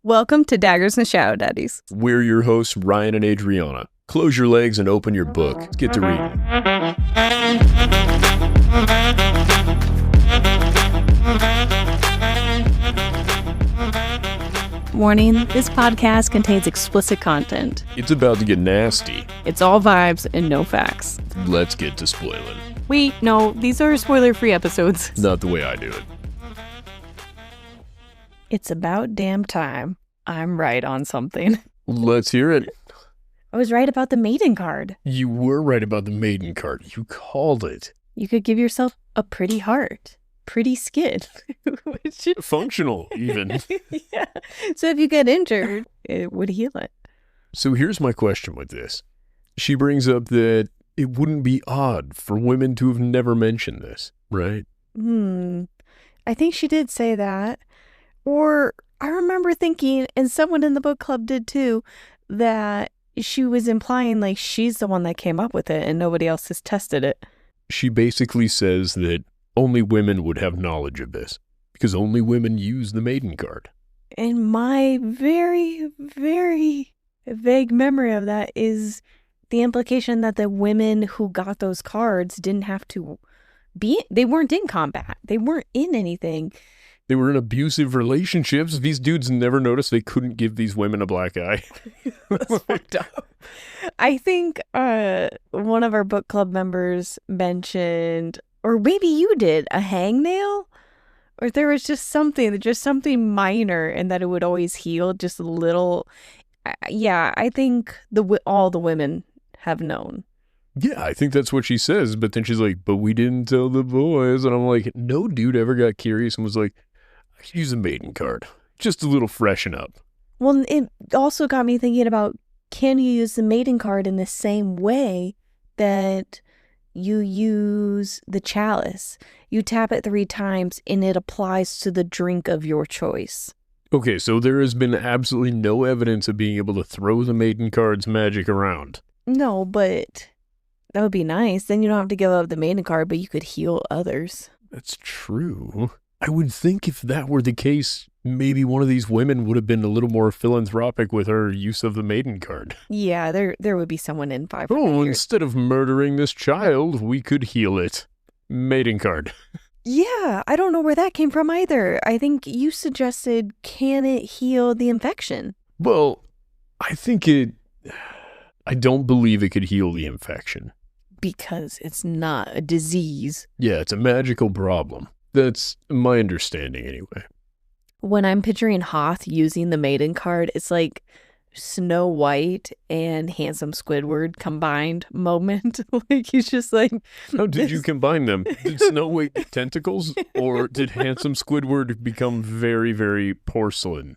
Welcome to Daggers and Shadow Daddies. We're your hosts, Ryan and Adriana. Close your legs and open your book. Let's get to reading. Warning, this podcast contains explicit content. It's about to get nasty. It's all vibes and no facts. Let's get to spoiling. Wait, no, these are spoiler-free episodes. Not the way I do it. It's about damn time I'm right on something. Let's hear it. I was right about the maiden card. You were right about the maiden card. You called it. You could give yourself a pretty heart, pretty skin. Functional, even. Yeah. So if you get injured, it would heal it. So here's my question with this. She brings up that it wouldn't be odd for women to have never mentioned this, right? I think she did say that. Or I remember thinking, and someone in the book club did too, that she was implying like she's the one that came up with it and nobody else has tested it. She basically says that only women would have knowledge of this because only women use the maiden card. And my very, very vague memory of that is the implication that the women who got those cards didn't have to they weren't in combat. They weren't in anything. They were in abusive relationships. These dudes never noticed they couldn't give these women a black eye. That's fucked up. I think one of our book club members mentioned, or maybe you did, a hangnail? Or there was just something minor and that it would always heal just a little. Yeah, I think all the women have known. Yeah, I think that's what she says. But then she's like, but we didn't tell the boys. And I'm like, no dude ever got curious and was like, I could use a maiden card. Just a little freshen up. Well, it also got me thinking about, can you use the maiden card in the same way that you use the chalice? You tap it 3 times and it applies to the drink of your choice. Okay, so there has been absolutely no evidence of being able to throw the maiden card's magic around. No, but that would be nice. Then you don't have to give up the maiden card, but you could heal others. That's true. I would think if that were the case, maybe one of these women would have been a little more philanthropic with her use of the maiden card. Yeah, there would be someone in 500 Oh, years. instead of murdering this child, we could heal it. Maiden card. Yeah, I don't know where that came from either. I think you suggested, can it heal the infection? Well, I don't believe it could heal the infection. Because it's not a disease. Yeah, it's a magical problem. That's my understanding anyway. When I'm picturing Hoth using the maiden card, it's like Snow White and Handsome Squidward combined moment. Like he's just like... How did you combine them? Did Snow White get tentacles? Or did Handsome Squidward become very, very porcelain?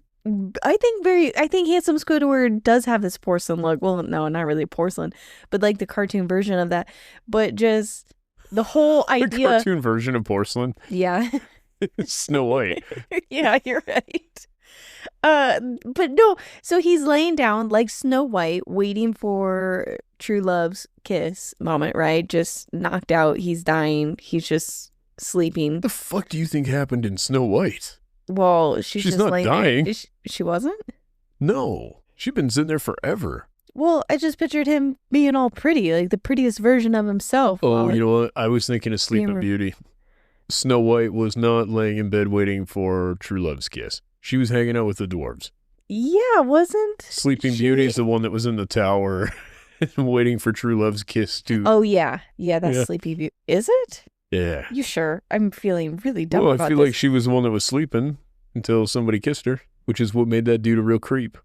I think Handsome Squidward does have this porcelain look. Well, no, not really porcelain, but like the cartoon version of that. But just the whole idea. The cartoon version of porcelain? Yeah. Snow White. Yeah, you're right. But no, so he's laying down like Snow White, waiting for true love's kiss moment, right? Just knocked out. He's dying. He's just sleeping. What the fuck do you think happened in Snow White? Well, she's just not laying dying. There. She wasn't? No. She'd been sitting there forever. Well, I just pictured him being all pretty, like the prettiest version of himself. Oh, you know what? I was thinking of Sleeping Beauty. Snow White was not laying in bed waiting for true love's kiss. She was hanging out with the dwarves. Yeah, wasn't Sleeping Beauty is the one that was in the tower waiting for true love's kiss too. Oh, yeah. Yeah, that's Sleeping Beauty. Is it? Yeah. You sure? I'm feeling really dumb Well, about I feel this. like she was the one that was sleeping until somebody kissed her, which is what made that dude a real creep.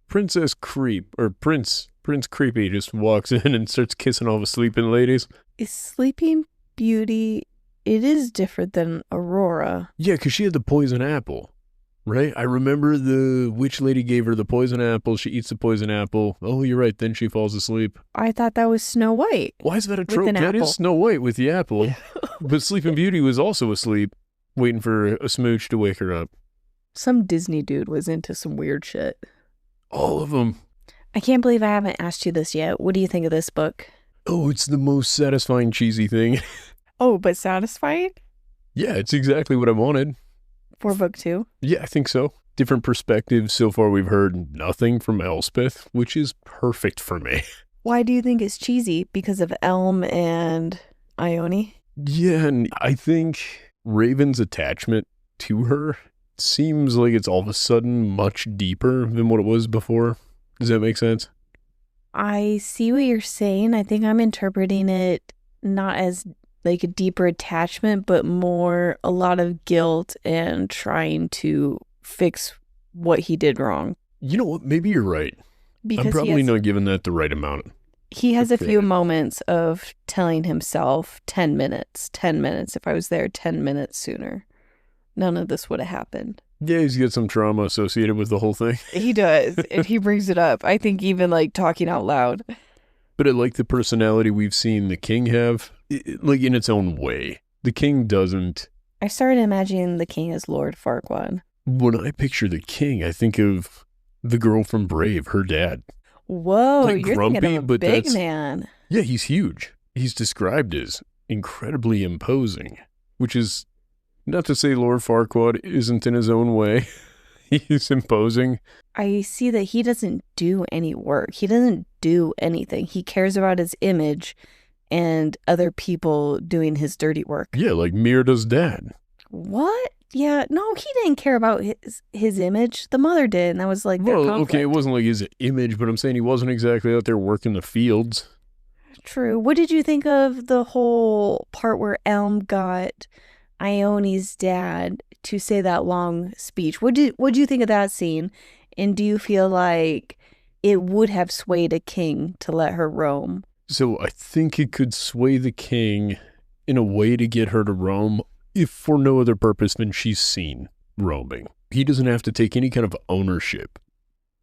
Princess Creep, or Prince Creepy just walks in and starts kissing all the sleeping ladies. Is Sleeping Beauty, it is different than Aurora. Yeah, because she had the poison apple, right? I remember the witch lady gave her the poison apple. She eats the poison apple. Oh, you're right. Then she falls asleep. I thought that was Snow White. Why is that a trope? That apple. is Snow White with the apple. But Sleeping Beauty was also asleep, waiting for a smooch to wake her up. Some Disney dude was into some weird shit. All of them. I can't believe I haven't asked you this yet. What do you think of this book? Oh, it's the most satisfying cheesy thing. Oh, but satisfying? Yeah, it's exactly what I wanted. For book 2? Yeah, I think so. different perspectives. So far, we've heard nothing from Elspeth, which is perfect for me. Why do you think it's cheesy? Because of Elm and Ione? Yeah, and I think Raven's attachment to her seems like it's all of a sudden much deeper than what it was before. Does that make sense? I see what you're saying. I think I'm interpreting it not as like a deeper attachment, but more a lot of guilt and trying to fix what he did wrong. You know what? Maybe you're right. I'm Because probably not giving that the right amount. he has a few Okay. moments of telling himself 10 minutes, 10 minutes. If I was there 10 minutes sooner, none of this would have happened. Yeah, he's got some trauma associated with the whole thing. He does. And he brings it up. I think even like talking out loud. But I like the personality we've seen the king have, like in its own way. The king doesn't. I started imagining the king as Lord Farquaad. When I picture the king, I think of the girl from Brave, her dad. Whoa, Like you're grumpy, thinking of a but big that's- man. Yeah, he's huge. He's described as incredibly imposing, which is not to say Lord Farquaad isn't in his own way. He's imposing. I see that he doesn't do any work. He doesn't do anything. He cares about his image and other people doing his dirty work. Yeah, like Mirda's dad. What? Yeah, no, he didn't care about his image. The mother did, and that was like their Well, conflict. okay, it wasn't like his image, but I'm saying he wasn't exactly out there working the fields. True. What did you think of the whole part where Elm got Ione's dad to say that long speech? What do you think of that scene? And do you feel like it would have swayed a king to let her roam? So I think it could sway the king in a way to get her to roam, if for no other purpose than she's seen roaming. He doesn't have to take any kind of ownership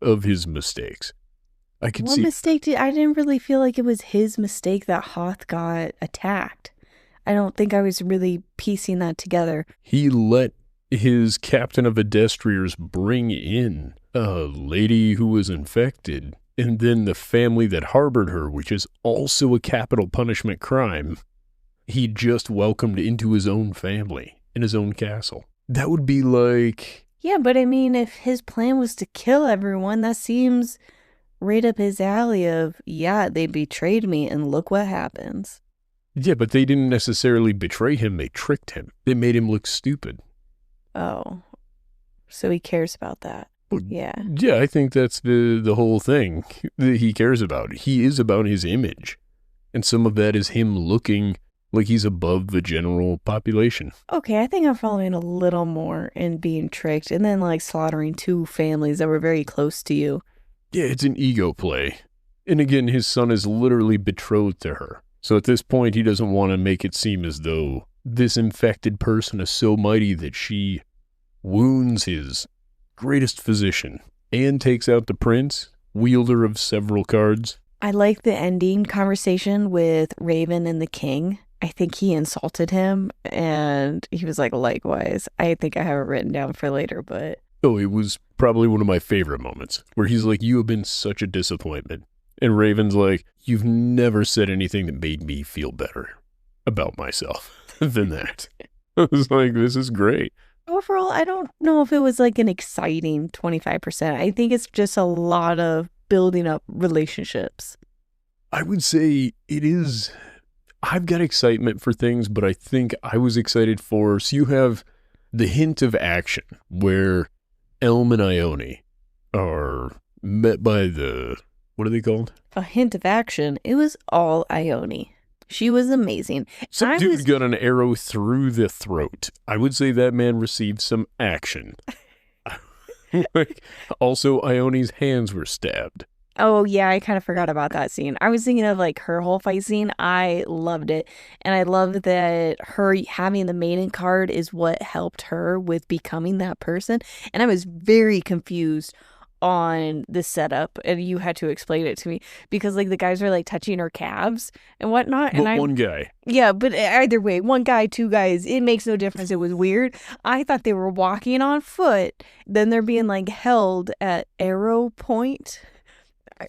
of his mistakes. I could What see. mistake I didn't really feel like it was his mistake that Hoth got attacked. I don't think I was really piecing that together. He let his captain of Edestriers bring in a lady who was infected, and then the family that harbored her, which is also a capital punishment crime, he just welcomed into his own family in his own castle. That would be like... Yeah, but I mean, if his plan was to kill everyone, that seems right up his alley of, yeah, they betrayed me and look what happens. Yeah, but they didn't necessarily betray him. They tricked him. They made him look stupid. Oh, so he cares about that. Yeah. Yeah, I think that's the whole thing that he cares about. He is about his image. And some of that is him looking like he's above the general population. Okay, I think I'm following a little more in being tricked and then like slaughtering two families that were very close to you. Yeah, it's an ego play. And again, his son is literally betrothed to her. So at this point, he doesn't want to make it seem as though this infected person is so mighty that she wounds his greatest physician and takes out the prince, wielder of several cards. I like the ending conversation with Raven and the king. I think he insulted him and he was like, likewise. I think I have it written down for later, but Oh, it was probably one of my favorite moments where he's like, you have been such a disappointment. And Raven's like, you've never said anything that made me feel better about myself than that. I was like, this is great. overall, I don't know if it was like an exciting 25%. I think it's just a lot of building up relationships. I would say it is. I've got excitement for things, but I think I was excited for. So you have the hint of action where Elm and Ione are met by the, what are they called? A hint of action. It was all Ione. She was amazing. Some dude got an arrow through the throat. I would say that man received some action. Like, also, Ione's hands were stabbed. Oh, yeah, I kind of forgot about that scene. I was thinking of like her whole fight scene. I loved it. And I love that her having the maiden card is what helped her with becoming that person. And I was very confused on the setup, and you had to explain it to me because like the guys were like touching her calves and whatnot. And One guy. Yeah, but either way, one guy, two guys, it makes no difference. It was weird. I thought they were walking on foot. Then they're being like held at arrow point.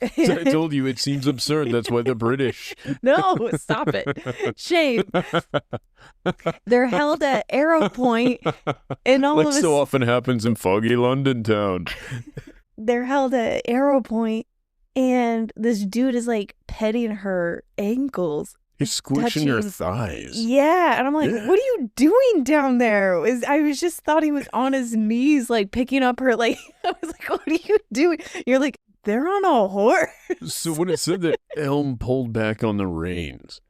I told you it seems absurd. That's why the British. No, stop it. Shane. They're held at arrow point, and all Like of so us. often happens in foggy London town. They're held at arrow point, and this dude is like petting her ankles. He's squishing her Touching- thighs. Yeah, and I'm like, Yeah. what are you doing down there? I was just thought he was on his knees, like picking up her. Like I was like, what are you doing? You're like, they're on a horse. So when it said that Elm pulled back on the reins,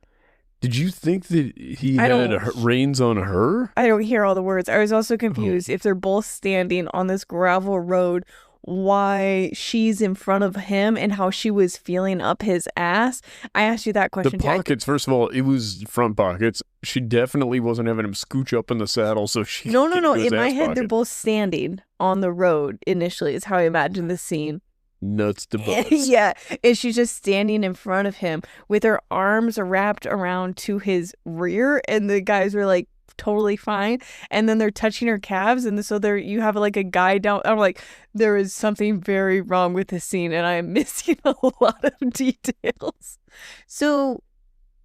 did you think that he I had don't- reins on her? I don't hear all the words. I was also confused if they're both standing on this gravel road, why she's in front of him and how she was feeling up his ass. I asked you that The question. too. pockets, first of all, it was front pockets. She definitely wasn't having him scooch up in the saddle so she No. could get to his In my ass head, they're pocket. both standing on the road initially, is how I imagined the scene. Nuts to butts. Yeah, and she's just standing in front of him with her arms wrapped around to his rear, and the guys were like totally fine. And then they're touching her calves, and so you have like a guy down. I'm like, there is something very wrong with this scene, and I am missing a lot of details. So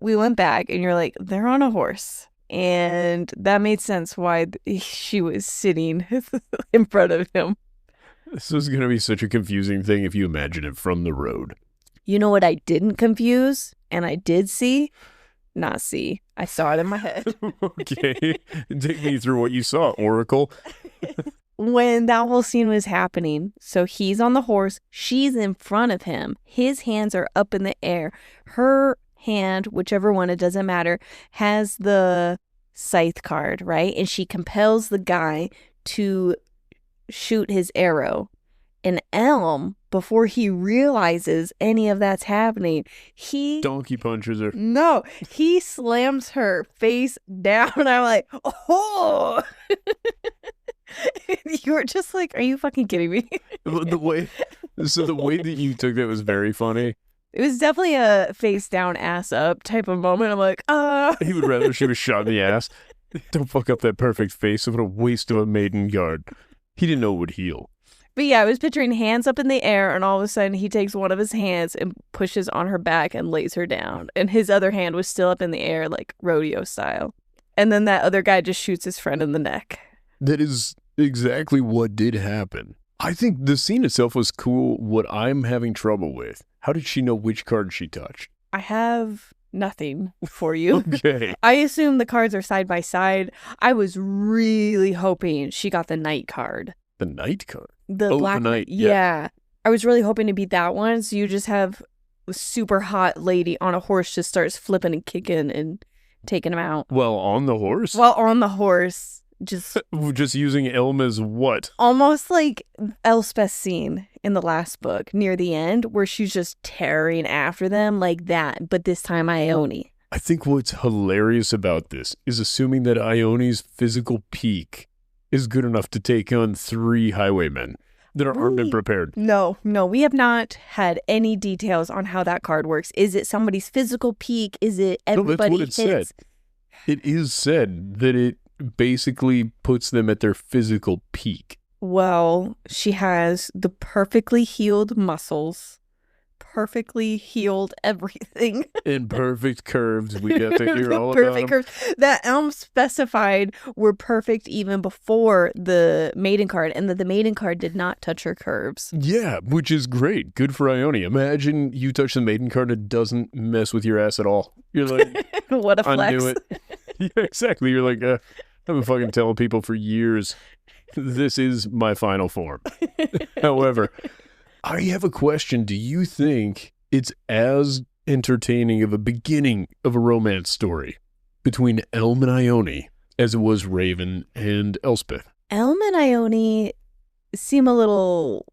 we went back, and you're like, they're on a horse. And that made sense why she was sitting in front of him. This is going to be such a confusing thing if you imagine it from the road. You know what I didn't confuse and I did see? Not see. I saw it in my head. Okay. Take me through what you saw, Oracle. When that whole scene was happening, so he's on the horse, she's in front of him. His hands are up in the air. Her hand, whichever one, it doesn't matter, has the scythe card, right? And she compels the guy to shoot his arrow. And Elm, before he realizes any of that's happening, he Donkey punches her. no, he slams her face down. I'm like, oh. You were just like, are you fucking kidding me? The way that you took that was very funny. It was definitely a face down, ass up type of moment. I'm like, He would rather she was shot in the ass. Don't fuck up that perfect face. What a waste of a maiden guard. He didn't know it would heal. But yeah, I was picturing hands up in the air, and all of a sudden he takes one of his hands and pushes on her back and lays her down. And his other hand was still up in the air, like rodeo style. And then that other guy just shoots his friend in the neck. That is exactly what did happen. I think the scene itself was cool. What I'm having trouble with, how did she know which card she touched? I have nothing for you. Okay. I assume the cards are side by side. I was really hoping she got the knight card. The knight card. The Oh, black the knight, yeah. yeah. I was really hoping to beat that one. So you just have a super hot lady on a horse just starts flipping and kicking and taking him out. Well, on the horse? While on the horse, just Just using Elm as what? almost like Elspeth's scene in the last book near the end where she's just tearing after them like that. But this time Ione. I think what's hilarious about this is assuming that Ione's physical peak is good enough to take on 3 highwaymen that are armed and prepared. No, we have not had any details on how that card works. Is it somebody's physical peak? Is it everybody what it said. hits? It is said that it basically puts them at their physical peak. Well, she has the perfectly healed muscles, perfectly healed everything. In perfect curves, we got to hear The all about perfect them. curves that Elm specified were perfect even before the maiden card, and that the maiden card did not touch her curves. Yeah, which is great. Good for Ione. Imagine you touch the maiden card, it doesn't mess with your ass at all. You're like, What a flex. I knew it. Yeah, exactly. You're like, I've been fucking telling people for years, this is my final form. However, I have a question. Do you think it's as entertaining of a beginning of a romance story between Elm and Ione as it was Raven and Elspeth? Elm and Ione seem a little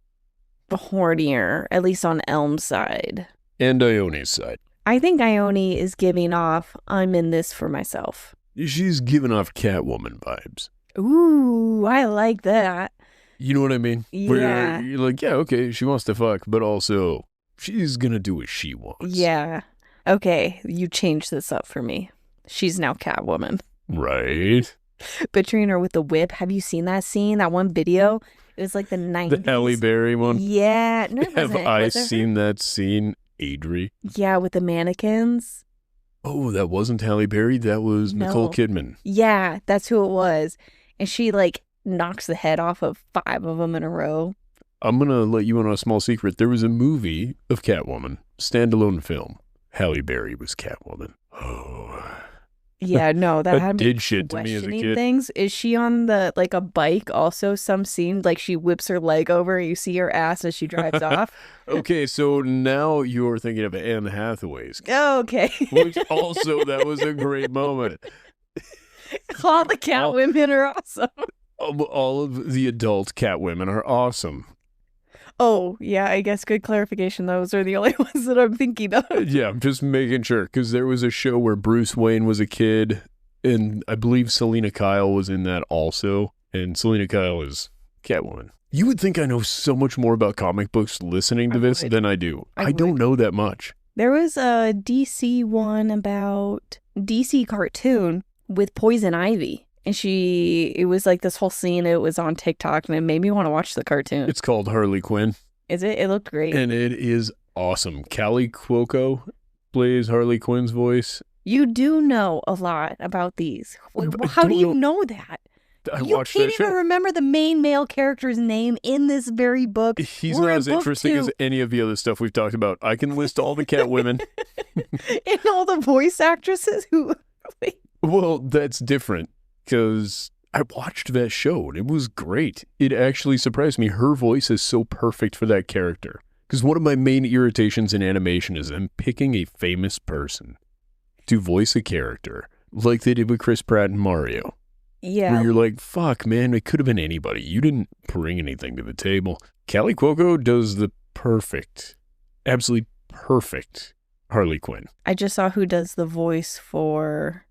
hornier, at least on Elm's side. And Ione's side. I think Ione is giving off, I'm in this for myself. She's giving off Catwoman vibes. Ooh, I like that. You know what I mean? Yeah. Where you're like, yeah, okay, she wants to fuck, but also she's gonna do what she wants. Yeah. Okay, you changed this up for me. She's now Catwoman. Right? Picturing her with the whip. Have you seen that scene? That one video? It was like the The 90s. Halle Berry one. Yeah. No, it Have wasn't. I Was it her? seen that scene, Adri? Yeah, with the mannequins. Oh, that wasn't Halle Berry. That was Nicole No. Kidman. Yeah, that's who it was. And she like knocks the head off of 5 of them in a row. I'm going to let you in on a small secret. There was a movie of Catwoman, standalone film. Halle Berry was Catwoman. Oh. Yeah, no, that That had me did shit to me as a questioning kid. things. Is she on the like a bike also some scene like she whips her leg over and you see her ass as she drives off? Okay, so now you're thinking of Anne Hathaway's, Oh, okay. which also, that was a great moment. All the cat women are awesome. All of the adult Catwomen are awesome. Oh, yeah, I guess good clarification. Those are the only ones that I'm thinking of. Yeah, I'm just making sure, because there was a show where Bruce Wayne was a kid, and I believe Selena Kyle was in that also, and Selena Kyle is Catwoman. You would think I know so much more about comic books listening to this than I do. I don't know that much. There was a DC one about DC cartoon with Poison Ivy. And it was like this whole scene. It was on TikTok and it made me want to watch the cartoon. It's called Harley Quinn. Is it? It looked great. And it is awesome. Callie Cuoco plays Harley Quinn's voice. You do know a lot about these. How do you know that? You can't even remember the main male character's name in this very book. He's not as interesting as any of the other stuff we've talked about. I can list all the Catwomen. And all the voice actresses who... Well, that's different. Because I watched that show and it was great. It actually surprised me. Her voice is so perfect for that character. Because one of my main irritations in animation is them picking a famous person to voice a character like they did with Chris Pratt and Mario. Yeah. Where you're like, fuck, man, it could have been anybody. You didn't bring anything to the table. Callie Cuoco does the perfect, absolutely perfect Harley Quinn. I just saw who does the voice for...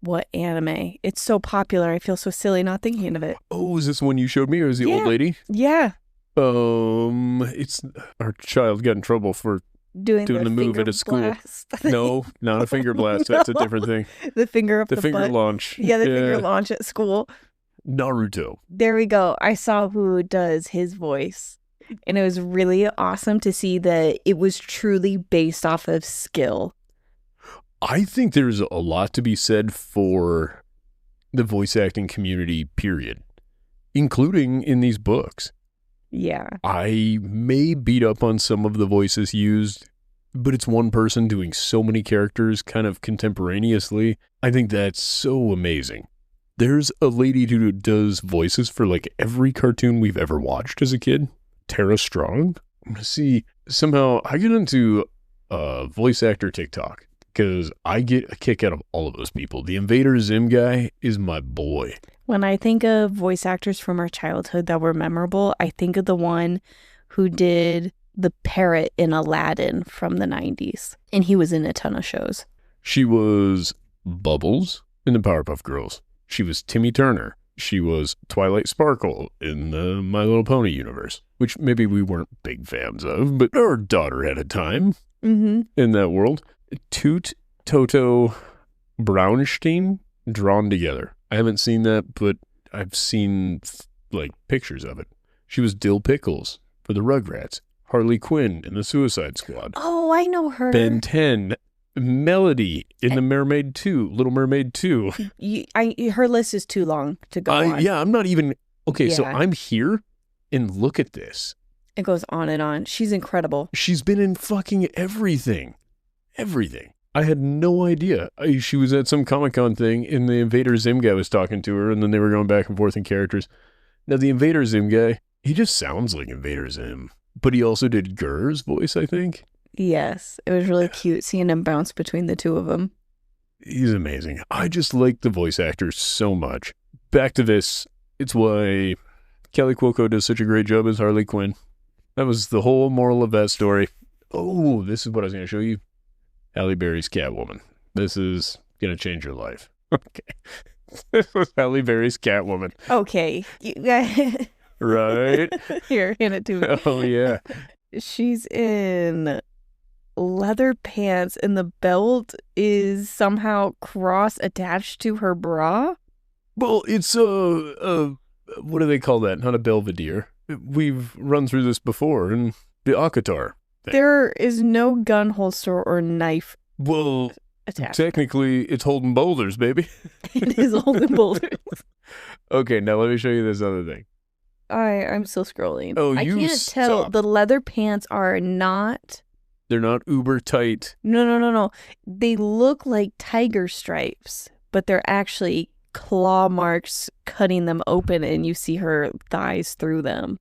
What anime? It's so popular. I feel so silly not thinking of it. Oh, is this one you showed me, or is the old lady? Yeah. It's our child got in trouble for doing the move at a school. Blast. No, not a finger blast. That's a different thing. The finger up the finger butt. launch. Yeah, the finger launch at school. Naruto. There we go. I saw who does his voice. And it was really awesome to see that it was truly based off of skill. I think there's a lot to be said for the voice acting community, period, including in these books. Yeah. I may beat up on some of the voices used, but it's one person doing so many characters kind of contemporaneously. I think that's so amazing. There's a lady who does voices for like every cartoon we've ever watched as a kid. Tara Strong. I'm going to see, somehow I get into voice actor TikTok. Because I get a kick out of all of those people. The Invader Zim guy is my boy. When I think of voice actors from our childhood that were memorable, I think of the one who did the parrot in Aladdin from the 90s. And he was in a ton of shows. She was Bubbles in the Powerpuff Girls. She was Timmy Turner. She was Twilight Sparkle in the My Little Pony universe, which maybe we weren't big fans of, but our daughter had a time in that world. Toot Toto Brownstein drawn together. I haven't seen that, but I've seen like pictures of it. She was Dill Pickles for the Rugrats. Harley Quinn in the Suicide Squad. Oh, I know her. Ben 10. Melody in the Mermaid 2, Little Mermaid 2. Her list is too long to go on. Yeah, I'm not even... Okay, so I'm here and look at this. It goes on and on. She's incredible. She's been in fucking everything. Everything. I had no idea. She was at some Comic-Con thing, and the Invader Zim guy was talking to her, and then they were going back and forth in characters. Now, the Invader Zim guy, he just sounds like Invader Zim. But he also did Gurr's voice, I think. Yes. It was really cute seeing him bounce between the two of them. He's amazing. I just like the voice actors so much. Back to this. It's why Callie Cuoco does such a great job as Harley Quinn. That was the whole moral of that story. Oh, this is what I was going to show you. Halle Berry's Catwoman. This is going to change your life. Okay. This was Halle Berry's Catwoman. Okay. Right? Here, hand it to me. Oh, yeah. She's in leather pants and the belt is somehow cross-attached to her bra. Well, it's what do they call that? Not a Belvedere. We've run through this before in the Akatar thing. There is no gun holster or knife Well, attached. technically, it's holding boulders, baby. It is holding boulders. Okay, now let me show you this other thing. I'm still scrolling. Oh, I you can't tell. stop. The leather pants are not. They're not uber tight. No. They look like tiger stripes, but they're actually claw marks cutting them open, and you see her thighs through them.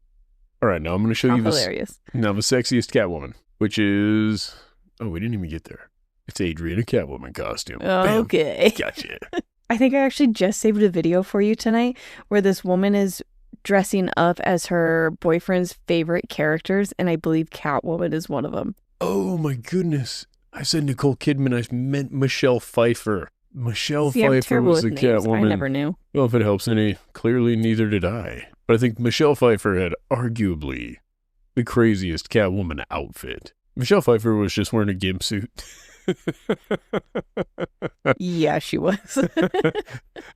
All right, now I'm going to show How you hilarious. Now the sexiest Catwoman, which is... Oh, we didn't even get there. It's Adrian, a Catwoman costume. Bam. Okay. Gotcha. I think I actually just saved a video for you tonight where this woman is dressing up as her boyfriend's favorite characters, and I believe Catwoman is one of them. Oh, my goodness. I said Nicole Kidman. I meant Michelle Pfeiffer. Michelle See, I'm Pfeiffer terrible was with the names. Catwoman. I never knew. Well, if it helps any, clearly neither did I. But I think Michelle Pfeiffer had arguably the craziest Catwoman outfit. Michelle Pfeiffer was just wearing a gimp suit. Yeah, she was.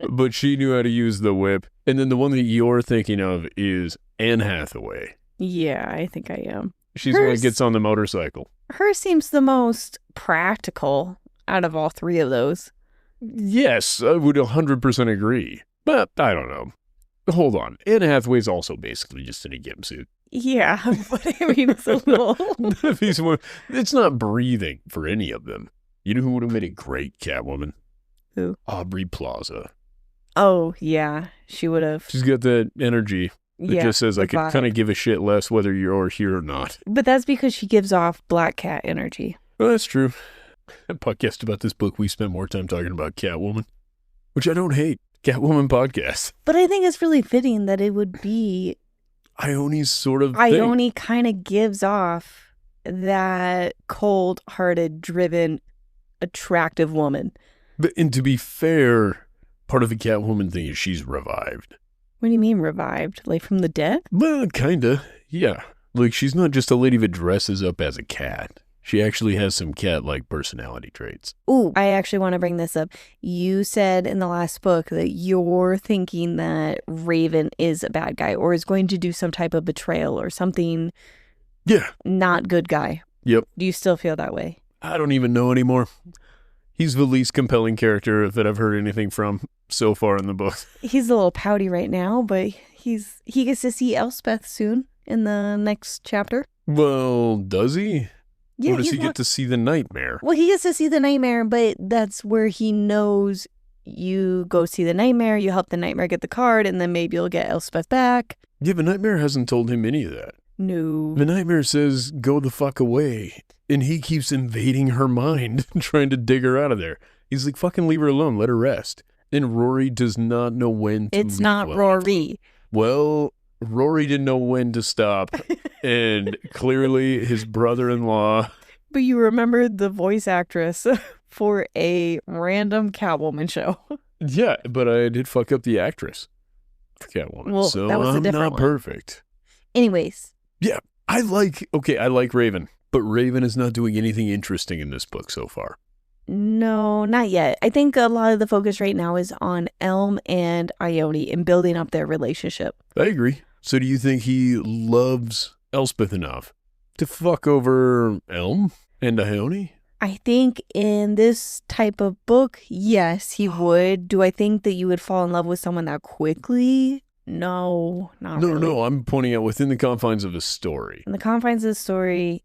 But she knew how to use the whip. And then the one that you're thinking of is Anne Hathaway. Yeah, I think I am. She's the one that Hers- gets on the motorcycle. Her seems the most practical out of all three of those. Yes, I would 100% agree. But I don't know. Hold on. Anne Hathaway's also basically just in a gimp suit. Yeah, but I mean, it's a little... None of these it's not breathing for any of them. You know who would have made a great Catwoman? Who? Aubrey Plaza. Oh, yeah, she would have. She's got that energy that just says, I the could vibe. kind of give a shit less whether you're here or not. But that's because she gives off Black Cat energy. Well, that's true. That podcast about this book, we spent more time talking about Catwoman, which I don't hate. Catwoman podcast. But I think it's really fitting that it would be... Ione's sort of thing. Ione kind of gives off that cold-hearted, driven, attractive woman. And to be fair, part of the Catwoman thing is she's revived. What do you mean revived? Like from the dead? Well, kinda. Yeah. Like, she's not just a lady that dresses up as a cat. She actually has some cat-like personality traits. Ooh, I actually want to bring this up. You said in the last book that you're thinking that Raven is a bad guy or is going to do some type of betrayal or something Yeah. not good guy. Yep. Do you still feel that way? I don't even know anymore. He's the least compelling character that I've heard anything from so far in the book. He's a little pouty right now, but he gets to see Elspeth soon in the next chapter. Well, does he? Yeah, or does he's he get to see the nightmare? Well, he gets to see the nightmare, but that's where he knows you go see the nightmare, you help the nightmare get the card, and then maybe you'll get Elspeth back. Yeah, but Nightmare hasn't told him any of that. No. The Nightmare says, go the fuck away. And he keeps invading her mind, trying to dig her out of there. He's like, fucking leave her alone, let her rest. And Rory does not know when to It's not well, Rory. Well, Rory didn't know when to stop. And clearly his brother-in-law... But you remember the voice actress for a random Catwoman show. Yeah, but I did fuck up the actress for Catwoman. Well, so that was a I'm different not one. perfect. Anyways. Yeah, I like Raven. But Raven is not doing anything interesting in this book so far. No, not yet. I think a lot of the focus right now is on Elm and Ione and building up their relationship. I agree. So do you think he loves Elspeth enough to fuck over Elm and Ione? I think in this type of book, yes, he would. Do I think that you would fall in love with someone that quickly? No, not really. No, I'm pointing out within the confines of the story. In the confines of the story,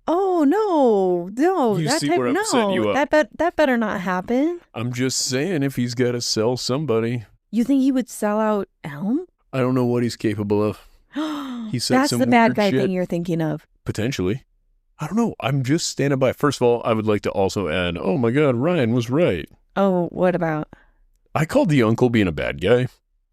oh no, You that see type, where I'm setting you no, up. that better not happen. I'm just saying if he's got to sell somebody, You think he would sell out Elm? I don't know what he's capable of. He said That's some the bad weird guy shit. thing you're thinking of. Potentially. I don't know. I'm just standing by. First of all, I would like to also add, oh my God, Ryan was right. Oh, what about? I called the uncle being a bad guy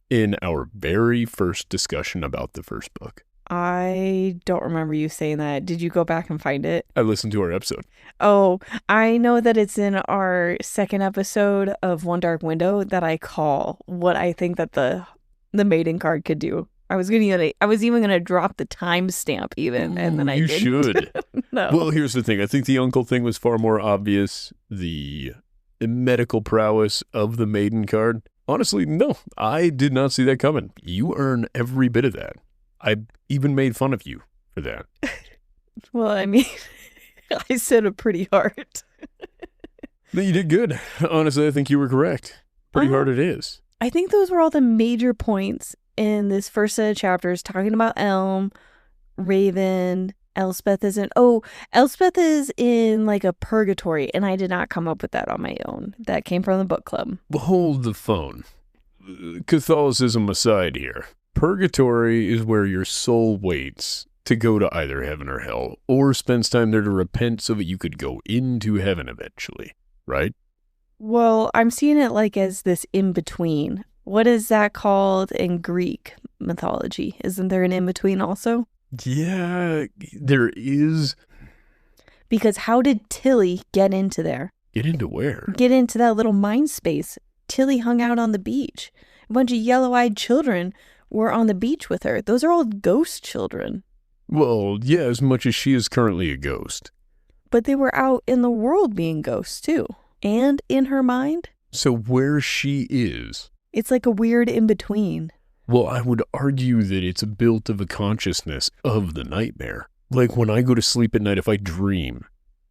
in our very first discussion about the first book. I don't remember you saying that. Did you go back and find it? I listened to our episode. Oh, I know that it's in our second episode of One Dark Window that I call what I think that the maiden card could do. I was even gonna drop the timestamp even, and then I You didn't. should. No. Well, here's the thing. I think the uncle thing was far more obvious. The medical prowess of the maiden card. Honestly, no. I did not see that coming. You earn every bit of that. I even made fun of you for that. Well, I mean, I said it pretty hard. No, you did good. Honestly, I think you were correct. Pretty hard it is. I think those were all the major points in this first set of chapters, talking about Elm, Raven. Elspeth Elspeth is in like a purgatory, and I did not come up with that on my own. That came from the book club. Hold the phone. Catholicism aside here. Purgatory is where your soul waits to go to either heaven or hell, or spends time there to repent so that you could go into heaven eventually, right? Well, I'm seeing it like as this in-between. What is that called in Greek mythology? Isn't there an in-between also? Yeah, there is. Because how did Tilly get into there? Get into where? Get into that little mind space. Tilly hung out on the beach. A bunch of yellow-eyed children were on the beach with her. Those are all ghost children. Well, yeah, as much as she is currently a ghost. But they were out in the world being ghosts too. And in her mind. So where she is. It's like a weird in-between. Well, I would argue that it's built of a consciousness of the nightmare. Like when I go to sleep at night, if I dream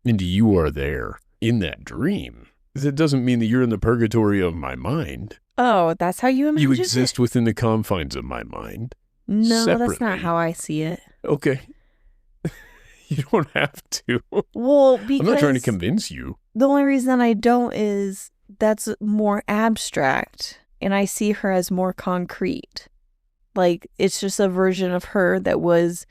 and you are there in that dream, that doesn't mean that you're in the purgatory of my mind. Oh, that's how you imagine You exist within the confines of my mind. No, separately. That's not how I see it. Okay. You don't have to. Well, because I'm not trying to convince you. The only reason I don't is that's more abstract, and I see her as more concrete. Like, it's just a version of her that was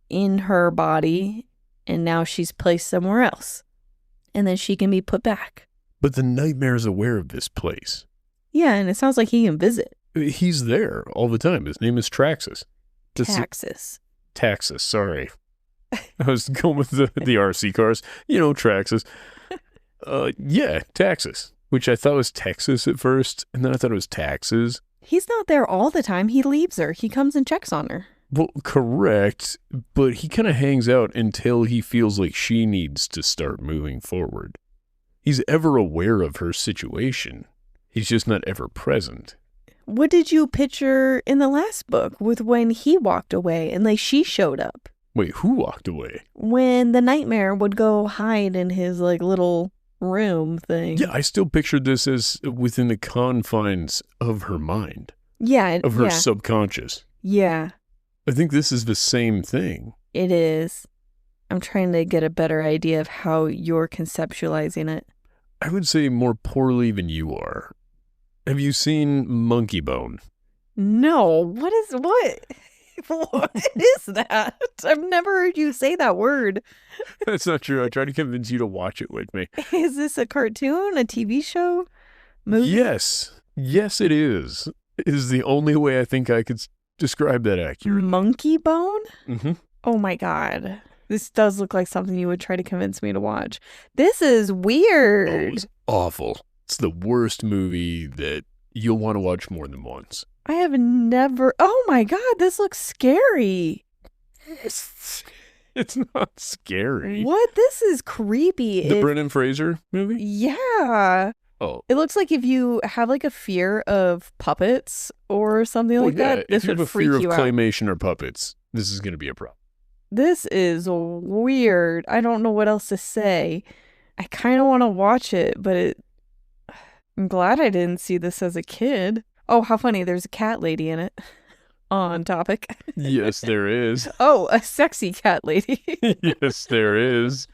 in her body, and now she's placed somewhere else. And then she can be put back. But the nightmare is aware of this place. Yeah, and it sounds like he can visit. He's there all the time. His name is Traxxas. Taxis, sorry. I was going with the RC cars. You know, Traxxas. Yeah, Taxis, which I thought was Texas at first, and then I thought it was taxes. He's not there all the time. He leaves her. He comes and checks on her. Well, correct, but he kind of hangs out until he feels like she needs to start moving forward. He's ever aware of her situation. He's just not ever present. What did you picture in the last book with when he walked away and like she showed up? Wait, who walked away? When the nightmare would go hide in his like little room thing. Yeah, I still pictured this as within the confines of her mind. Yeah. Of her subconscious. Yeah. I think this is the same thing. It is. I'm trying to get a better idea of how you're conceptualizing it. I would say more poorly than you are. Have you seen Monkey Bone? No. What? What is that? I've never heard you say that word. That's not true. I tried to convince you to watch it with me. Is this a cartoon? A TV show? Movie? Yes. Yes, it is. It is the only way I think I could describe that accurately. Monkey Bone? Mm-hmm. Oh my God. This does look like something you would try to convince me to watch. This is weird. Oh, it's awful. It's the worst movie that you'll want to watch more than once. I have never... Oh my God, this looks scary. It's not scary. What? This is creepy. The Brendan Fraser movie? Yeah. Oh. It looks like if you have like a fear of puppets or something like that, this would freak you out. If you have a fear of claymation or puppets, this is going to be a problem. This is weird. I don't know what else to say. I kind of want to watch it, but I'm glad I didn't see this as a kid. Oh, how funny. There's a cat lady in it. On topic. Yes, there is. Oh, a sexy cat lady. Yes, there is.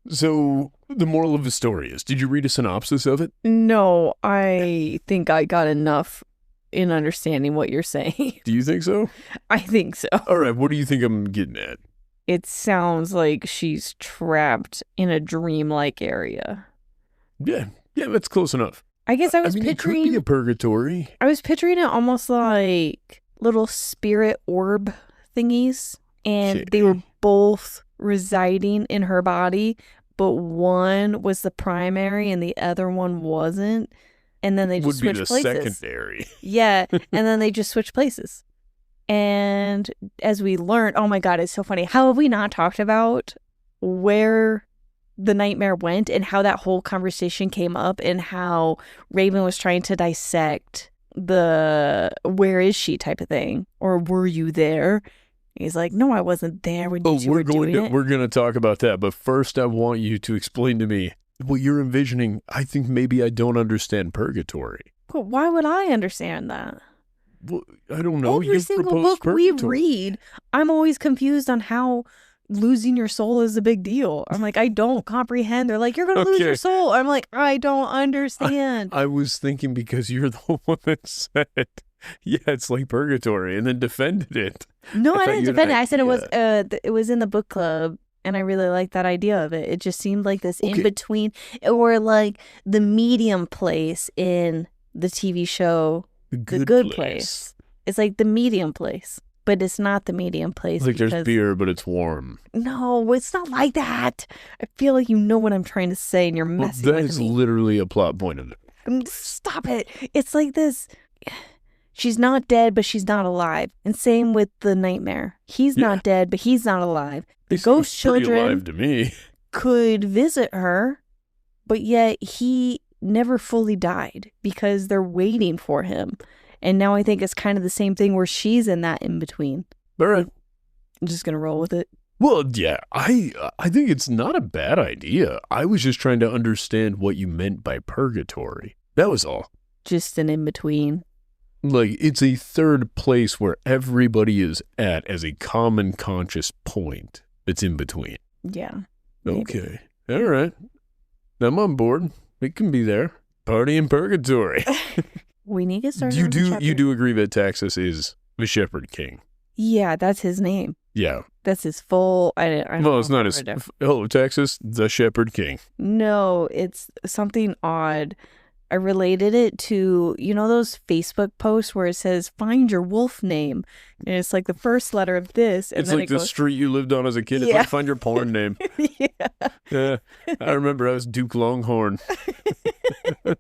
So, the moral of the story is, did you read a synopsis of it? No, I think I got enough in understanding what you're saying. Do you think so? I think so. All right, what do you think I'm getting at? It sounds like she's trapped in a dreamlike area. Yeah, that's close enough. I guess I was picturing... it could be a purgatory. I was picturing it almost like little spirit orb thingies. And they were both residing in her body, but one was the primary and the other one wasn't. And then they just switched places. Would be the secondary. Yeah, and then they just switched places. And as we learned, oh my God, it's so funny. How have we not talked about where the nightmare went and how that whole conversation came up and how Raven was trying to dissect the where is she type of thing, or were you there? He's like, no, I wasn't there when you were doing it. We're going to talk about that, but first I want you to explain to me what you're envisioning. I think maybe I don't understand purgatory. But why would I understand that? Well, I don't know. Every single book we read, I'm always confused on how losing your soul is a big deal. I'm like, I don't comprehend. They're like, you're going to lose your soul. I'm like, I don't understand. I was thinking because you're the one that said, yeah, it's like purgatory, and then defended it. No, I didn't defend it. I said it was in the book club, and I really liked that idea of it. It just seemed like this in between, or like the medium place in the TV show, The Good Place. It's like the medium place, but it's not the medium place. Like there's beer, but it's warm. No, it's not like that. I feel like you know what I'm trying to say, and you're messing with me. That is literally a plot point of it. Stop it. It's like this. She's not dead, but she's not alive. And same with the nightmare. He's not dead, but he's not alive. The ghost children alive to me. Could visit her, but yet he never fully died because they're waiting for him. And now I think it's kind of the same thing where she's in that in between. All right. I'm just going to roll with it. Well, yeah, I think it's not a bad idea. I was just trying to understand what you meant by purgatory. That was all. Just an in between. Like, it's a third place where everybody is at as a common conscious point that's in between. Yeah. Maybe. Okay. All right. I'm on board. We can be there. Party in purgatory. We need to start. You do agree that Texas is the Shepherd King? Yeah, that's his name. Yeah. That's his full. Well, it's not his. Hello, Texas, the Shepherd King. No, it's something odd. I related it to, you know, those Facebook posts where it says, find your wolf name. And it's like the first letter of this. And it's then like the street you lived on as a kid. It's like, find your porn name. Yeah. I remember I was Duke Longhorn. That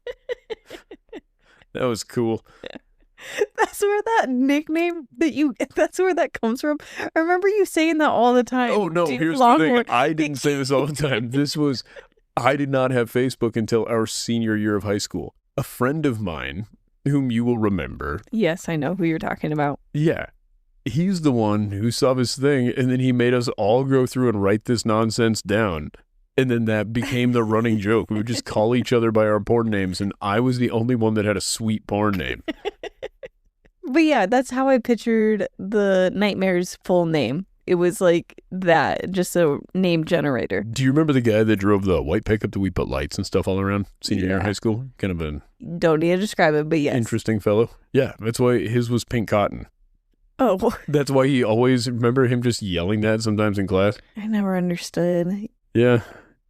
was cool. That's where that nickname that's where that comes from. I remember you saying that all the time. Oh, no, Duke here's Longhorn. the thing. I didn't say this all the time. I did not have Facebook until our senior year of high school. A friend of mine, whom you will remember. Yes, I know who you're talking about. Yeah. He's the one who saw this thing, and then he made us all go through and write this nonsense down. And then that became the running joke. We would just call each other by our porn names, and I was the only one that had a sweet porn name. But yeah, that's how I pictured the Nightmare's full name. It was like that, just a name generator. Do you remember the guy that drove the white pickup that we put lights and stuff all around senior year of high school? Kind of an... Don't need to describe it, but yes. Interesting fellow. Yeah, that's why his was pink cotton. Oh. That's why he always... Remember him just yelling that sometimes in class? I never understood. Yeah.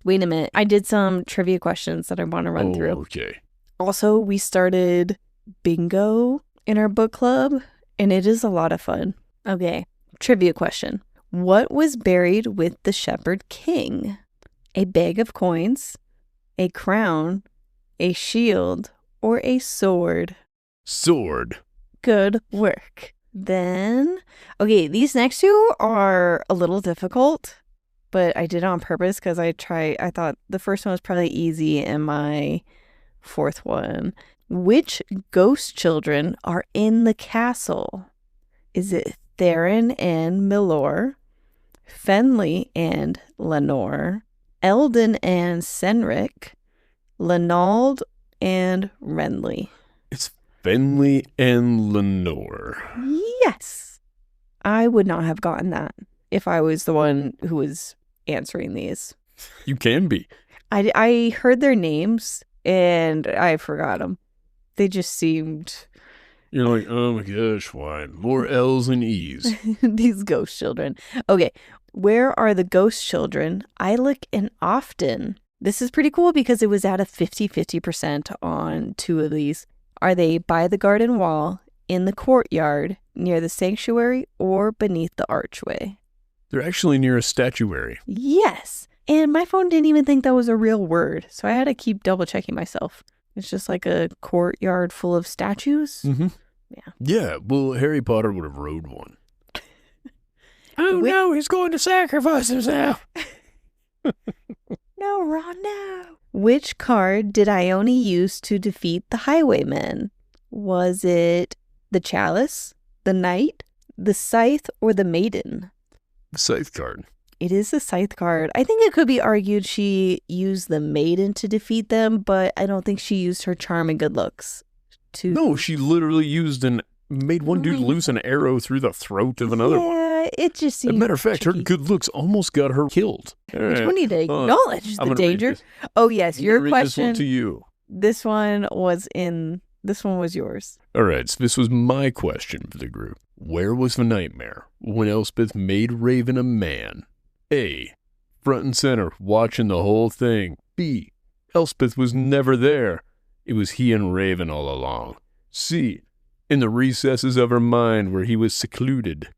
Wait a minute. I did some trivia questions that I want to run through. Okay. Also, we started bingo in our book club, and it is a lot of fun. Okay. Trivia question. What was buried with the Shepherd King? A bag of coins, a crown, a shield, or a sword? Sword. Good work. Then, okay, these next two are a little difficult, but I did it on purpose because I thought the first one was probably easy and my fourth one. Which ghost children are in the castle? Is it Theron and Milor, Fenley and Lenore, Eldon and Senric, Lenald and Renly? It's Fenley and Lenore. Yes. I would not have gotten that if I was the one who was answering these. You can be. I heard their names and I forgot them. They just seemed... You're like, oh my gosh, why? More L's and E's. These ghost children. Okay, where are the ghost children? Eilic and Often. This is pretty cool because it was at a 50% on two of these. Are they by the garden wall, in the courtyard, near the sanctuary, or beneath the archway? They're actually near a statuary. Yes. And my phone didn't even think that was a real word, so I had to keep double checking myself. It's just like a courtyard full of statues. Mm-hmm. Yeah. Yeah, well, Harry Potter would have rode one. No, he's going to sacrifice himself. No, Ron, no. Which card did Ione use to defeat the Highwaymen? Was it the chalice, the knight, the scythe, or the maiden? The scythe card. It is the scythe card. I think it could be argued she used the maiden to defeat them, but I don't think she used her charm and good looks to. No, she literally made one dude loose an arrow through the throat of another one. Yeah, it just seems. As a matter of fact, tricky. her good looks almost got her killed. All We right. need to acknowledge the danger. Oh yes, your Read question. This one to you. This one was yours. All right, so this was my question for the group. Where was the nightmare when Elspeth made Raven a man? A, front and center, watching the whole thing. B, Elspeth was never there. It was he and Raven all along. C, in the recesses of her mind where he was secluded.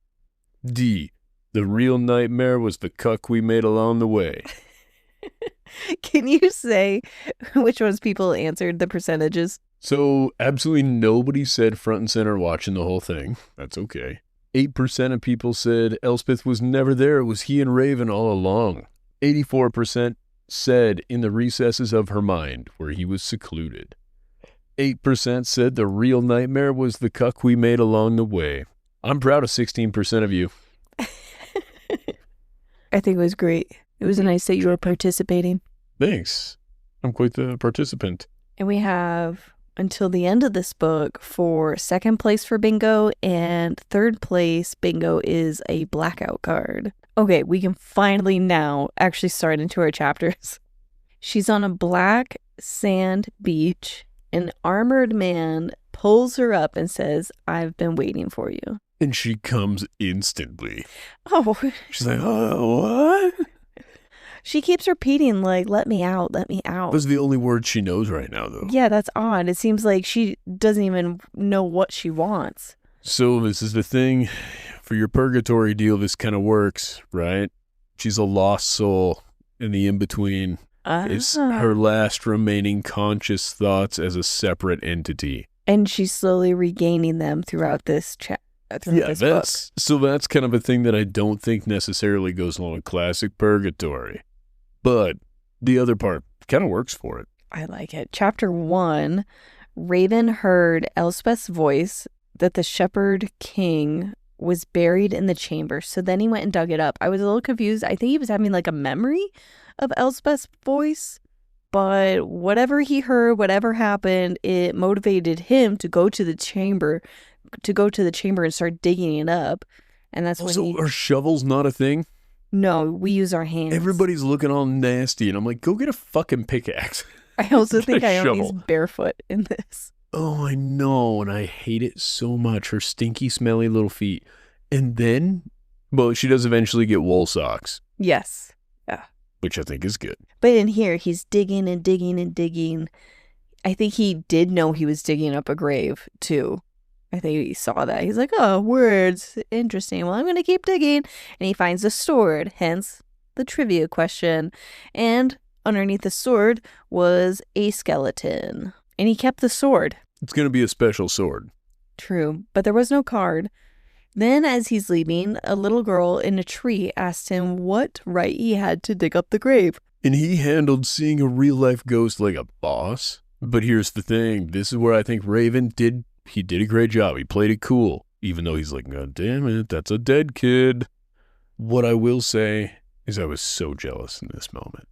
D, the real nightmare was the cuck we made along the way. Can you say which ones people answered, the percentages? So absolutely nobody said front and center watching the whole thing. That's okay. 8% of people said Elspeth was never there. It was he and Raven all along. 84% said in the recesses of her mind where he was secluded. 8% said the real nightmare was the cuck we made along the way. I'm proud of 16% of you. I think it was great. It was nice that you were participating. Thanks. I'm quite the participant. And we have until the end of this book for second place for bingo, and third place bingo is a blackout card. Okay, we can finally now actually start into our chapters. She's on a black sand beach. An armored man pulls her up and says, "I've been waiting for you." And she comes instantly. Oh. She's like, oh, what? She keeps repeating, like, "Let me out, let me out." Those are the only words she knows right now, though. Yeah, that's odd. It seems like she doesn't even know what she wants. So this is the thing. For your purgatory deal, this kind of works, right? She's a lost soul, and the in-between is her last remaining conscious thoughts as a separate entity. And she's slowly regaining them throughout this book. So that's kind of a thing that I don't think necessarily goes along with classic purgatory. But the other part kind of works for it. I like it. Chapter 1, Raven heard Elspeth's voice that the shepherd king was buried in the chamber. So then he went and dug it up. I was a little confused. I think he was having like a memory of Elspeth's voice. But whatever he heard, whatever happened, it motivated him to go to the chamber and start digging it up. And that's when are shovels not a thing? No, we use our hands. Everybody's looking all nasty, and I'm like, go get a fucking pickaxe. I also think Ione's barefoot in this. Oh, I know, and I hate it so much. Her stinky, smelly little feet. And then, well, she does eventually get wool socks. Yes. Yeah. Which I think is good. But in here, he's digging and digging and digging. I think he did know he was digging up a grave, too. I think he saw that. He's like, oh, words. Interesting. Well, I'm going to keep digging. And he finds a sword, hence the trivia question. And underneath the sword was a skeleton. And he kept the sword. It's going to be a special sword. True. But there was no card. Then, as he's leaving, a little girl in a tree asked him what right he had to dig up the grave. And he handled seeing a real-life ghost like a boss. But here's the thing. This is where I think Raven did a great job. He played it cool, even though he's like, God damn it, that's a dead kid. What I will say is I was so jealous in this moment.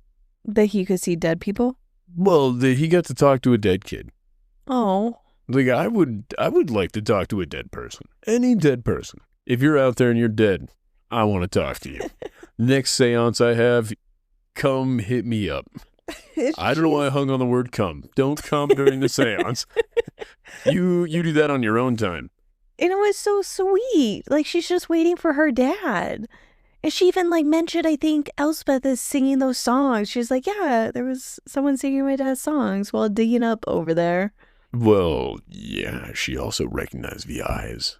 That he could see dead people? Well, he got to talk to a dead kid. Oh. Like, I would like to talk to a dead person. Any dead person. If you're out there and you're dead, I want to talk to you. Next seance I have, come hit me up. I don't know why I hung on the word come. Don't come during the seance. You do that on your own time. And it was so sweet. Like, she's just waiting for her dad. And she even, like, mentioned, I think, Elspeth is singing those songs. She's like, yeah, there was someone singing my dad's songs while digging up over there. Well, yeah, she also recognized the eyes.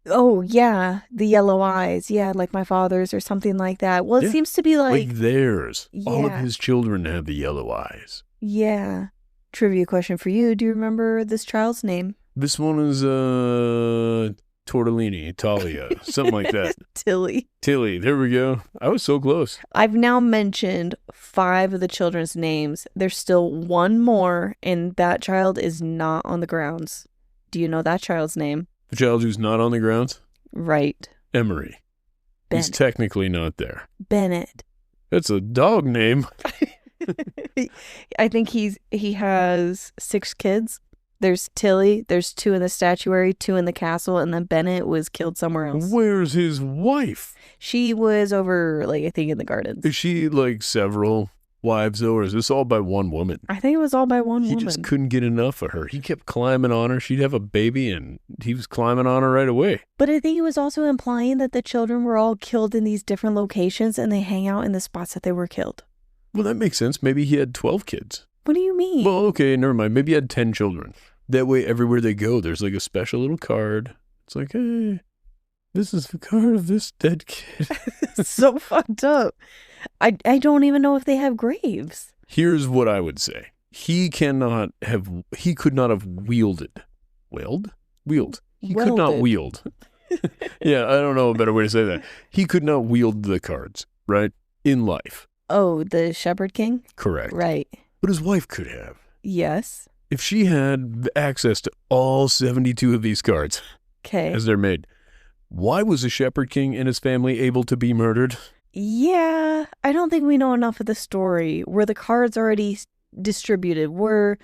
Oh, yeah, the yellow eyes. Yeah, like my father's or something like that. Well, it seems to be like theirs. Yeah. All of his children have the yellow eyes. Yeah. Trivia question for you. Do you remember this child's name? This one is, Tortellini, Talia, something like that. Tilly. There we go. I was so close. I've now mentioned 5 of the children's names. There's still one more, and that child is not on the grounds. Do you know that child's name? The child who's not on the grounds? Right. Emery. Bennett. He's technically not there. Bennett. That's a dog name. I think he has 6 kids. There's Tilly, there's 2 in the statuary, 2 in the castle, and then Bennett was killed somewhere else. Where's his wife? She was over, like, I think in the gardens. Is she like several wives though, or is this all by one woman? I think it was all by one He woman. just couldn't get enough of her. He kept climbing on her. She'd have a baby and he was climbing on her right away. But I think he was also implying that the children were all killed in these different locations and they hang out in the spots that they were killed. Well, that makes sense. Maybe he had 12 kids. What do you mean? Well, okay, never mind. Maybe he had 10 children. That way, everywhere they go, there's like a special little card. It's like, hey, this is the card of this dead kid. It's so fucked up. I don't even know if they have graves. Here's what I would say. He could not have wielded. Wield? He could not Welded. wield. Yeah, I don't know a better way to say that. He could not wield the cards, right? In life. Oh, the Shepherd King? Correct. Right. But his wife could have. Yes. If she had access to all 72 of these cards Okay. as they're made, why was the Shepherd King and his family able to be murdered? Yeah, I don't think we know enough of the story. Were the cards already distributed?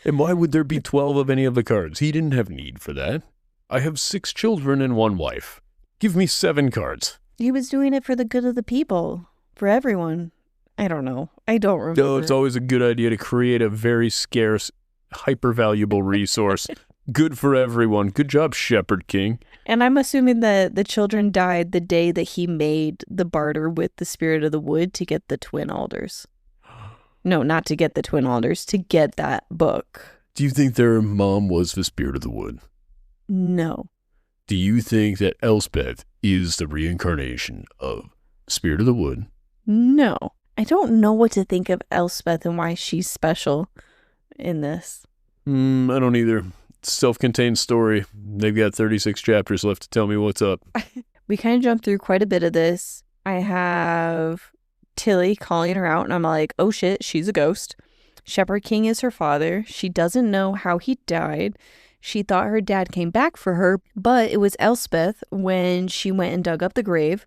And why would there be 12 of any of the cards? He didn't have need for that. I have 6 children and 1 wife. Give me 7 cards. He was doing it for the good of the people, for everyone. I don't know. I don't remember. No, it's always a good idea to create a very scarce, hyper-valuable resource. Good for everyone. Good job, Shepherd King. And I'm assuming that the children died the day that he made the barter with the Spirit of the Wood to get the Twin Alders. No, not to get the Twin Alders, to get that book. Do you think their mom was the Spirit of the Wood? No. Do you think that Elspeth is the reincarnation of Spirit of the Wood? No. I don't know what to think of Elspeth and why she's special in this. I don't either. Self-contained story. They've got 36 chapters left to tell me what's up. We kind of jumped through quite a bit of this. I have Tilly calling her out, and I'm like, oh shit, she's a ghost. Shepherd King is her father. She doesn't know how he died. She thought her dad came back for her, but it was Elspeth when she went and dug up the grave.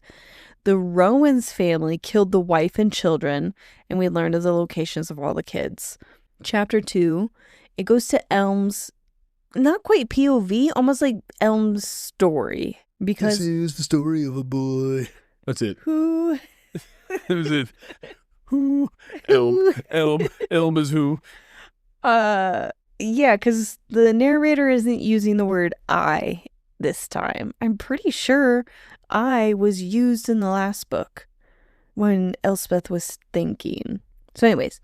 The Rowans family killed the wife and children, and we learned of the locations of all the kids. Chapter 2, it goes to Elm's, not quite POV, almost like Elm's story. Because this is the story of a boy. That's it. who? That was it. Who? Elm is who? Yeah, because the narrator isn't using the word I this time. I'm pretty sure I was used in the last book when Elspeth was thinking. So anyways,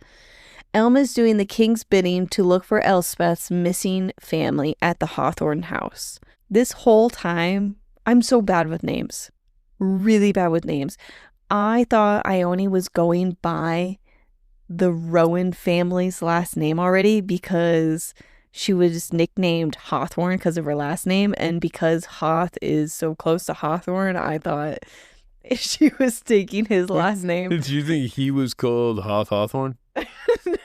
Elm is doing the king's bidding to look for Elspeth's missing family at the Hawthorne house. This whole time, I'm so bad with names. Really bad with names. I thought Ione was going by the Rowan family's last name already because she was nicknamed Hawthorne because of her last name, and because Hoth is so close to Hawthorne, I thought she was taking his last name. Did you think he was called Hawthorne?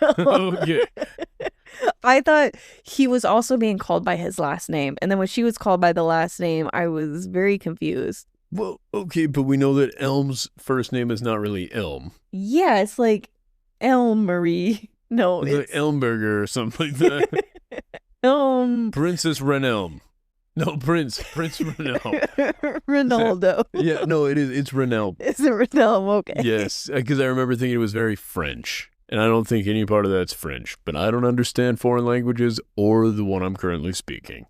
No. Okay. I thought he was also being called by his last name, and then when she was called by the last name, I was very confused. Well, okay, but we know that Elm's first name is not really Elm. Yeah, it's like Elmarie. No, It's like it's Elmberger or something like that. Princess Renelm. No, Prince Renelm. Ronaldo. Yeah, no, it is. It's Renelm. Is it Ronaldo? Okay. Yes, because I remember thinking it was very French. And I don't think any part of that's French. But I don't understand foreign languages or the one I'm currently speaking.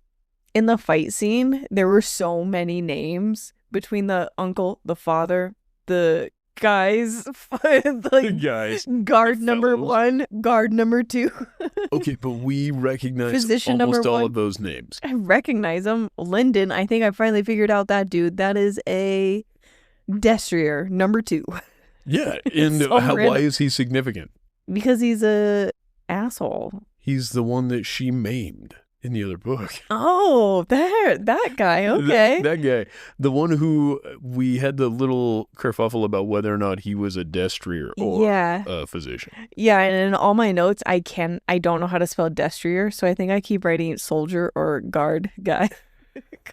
In the fight scene, there were so many names between the uncle, the father, the guys, like Guys. guard the number fellows. 1, guard number 2. Okay, but we recognize Physician almost number all 1. of those names. I recognize him. Lyndon, I think I finally figured out that dude. That is a destrier number 2. Yeah, and So why random. is he significant? Because he's a asshole. He's the one that she maimed. in the other book. Oh, that guy. Okay. That guy. The one who we had the little kerfuffle about whether or not he was a destrier or Yeah. a physician. Yeah, and in all my notes, I don't know how to spell destrier, so I think I keep writing soldier or guard guy.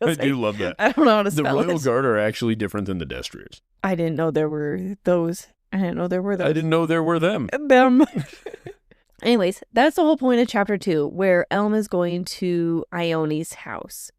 I do love that. I don't know how to The spell Royal it. Guard are actually different than the destriers. I didn't know there were those. I didn't know there were those. I didn't know there were them. Them. Anyways, that's the whole point of chapter 2, where Elm is going to Ione's house.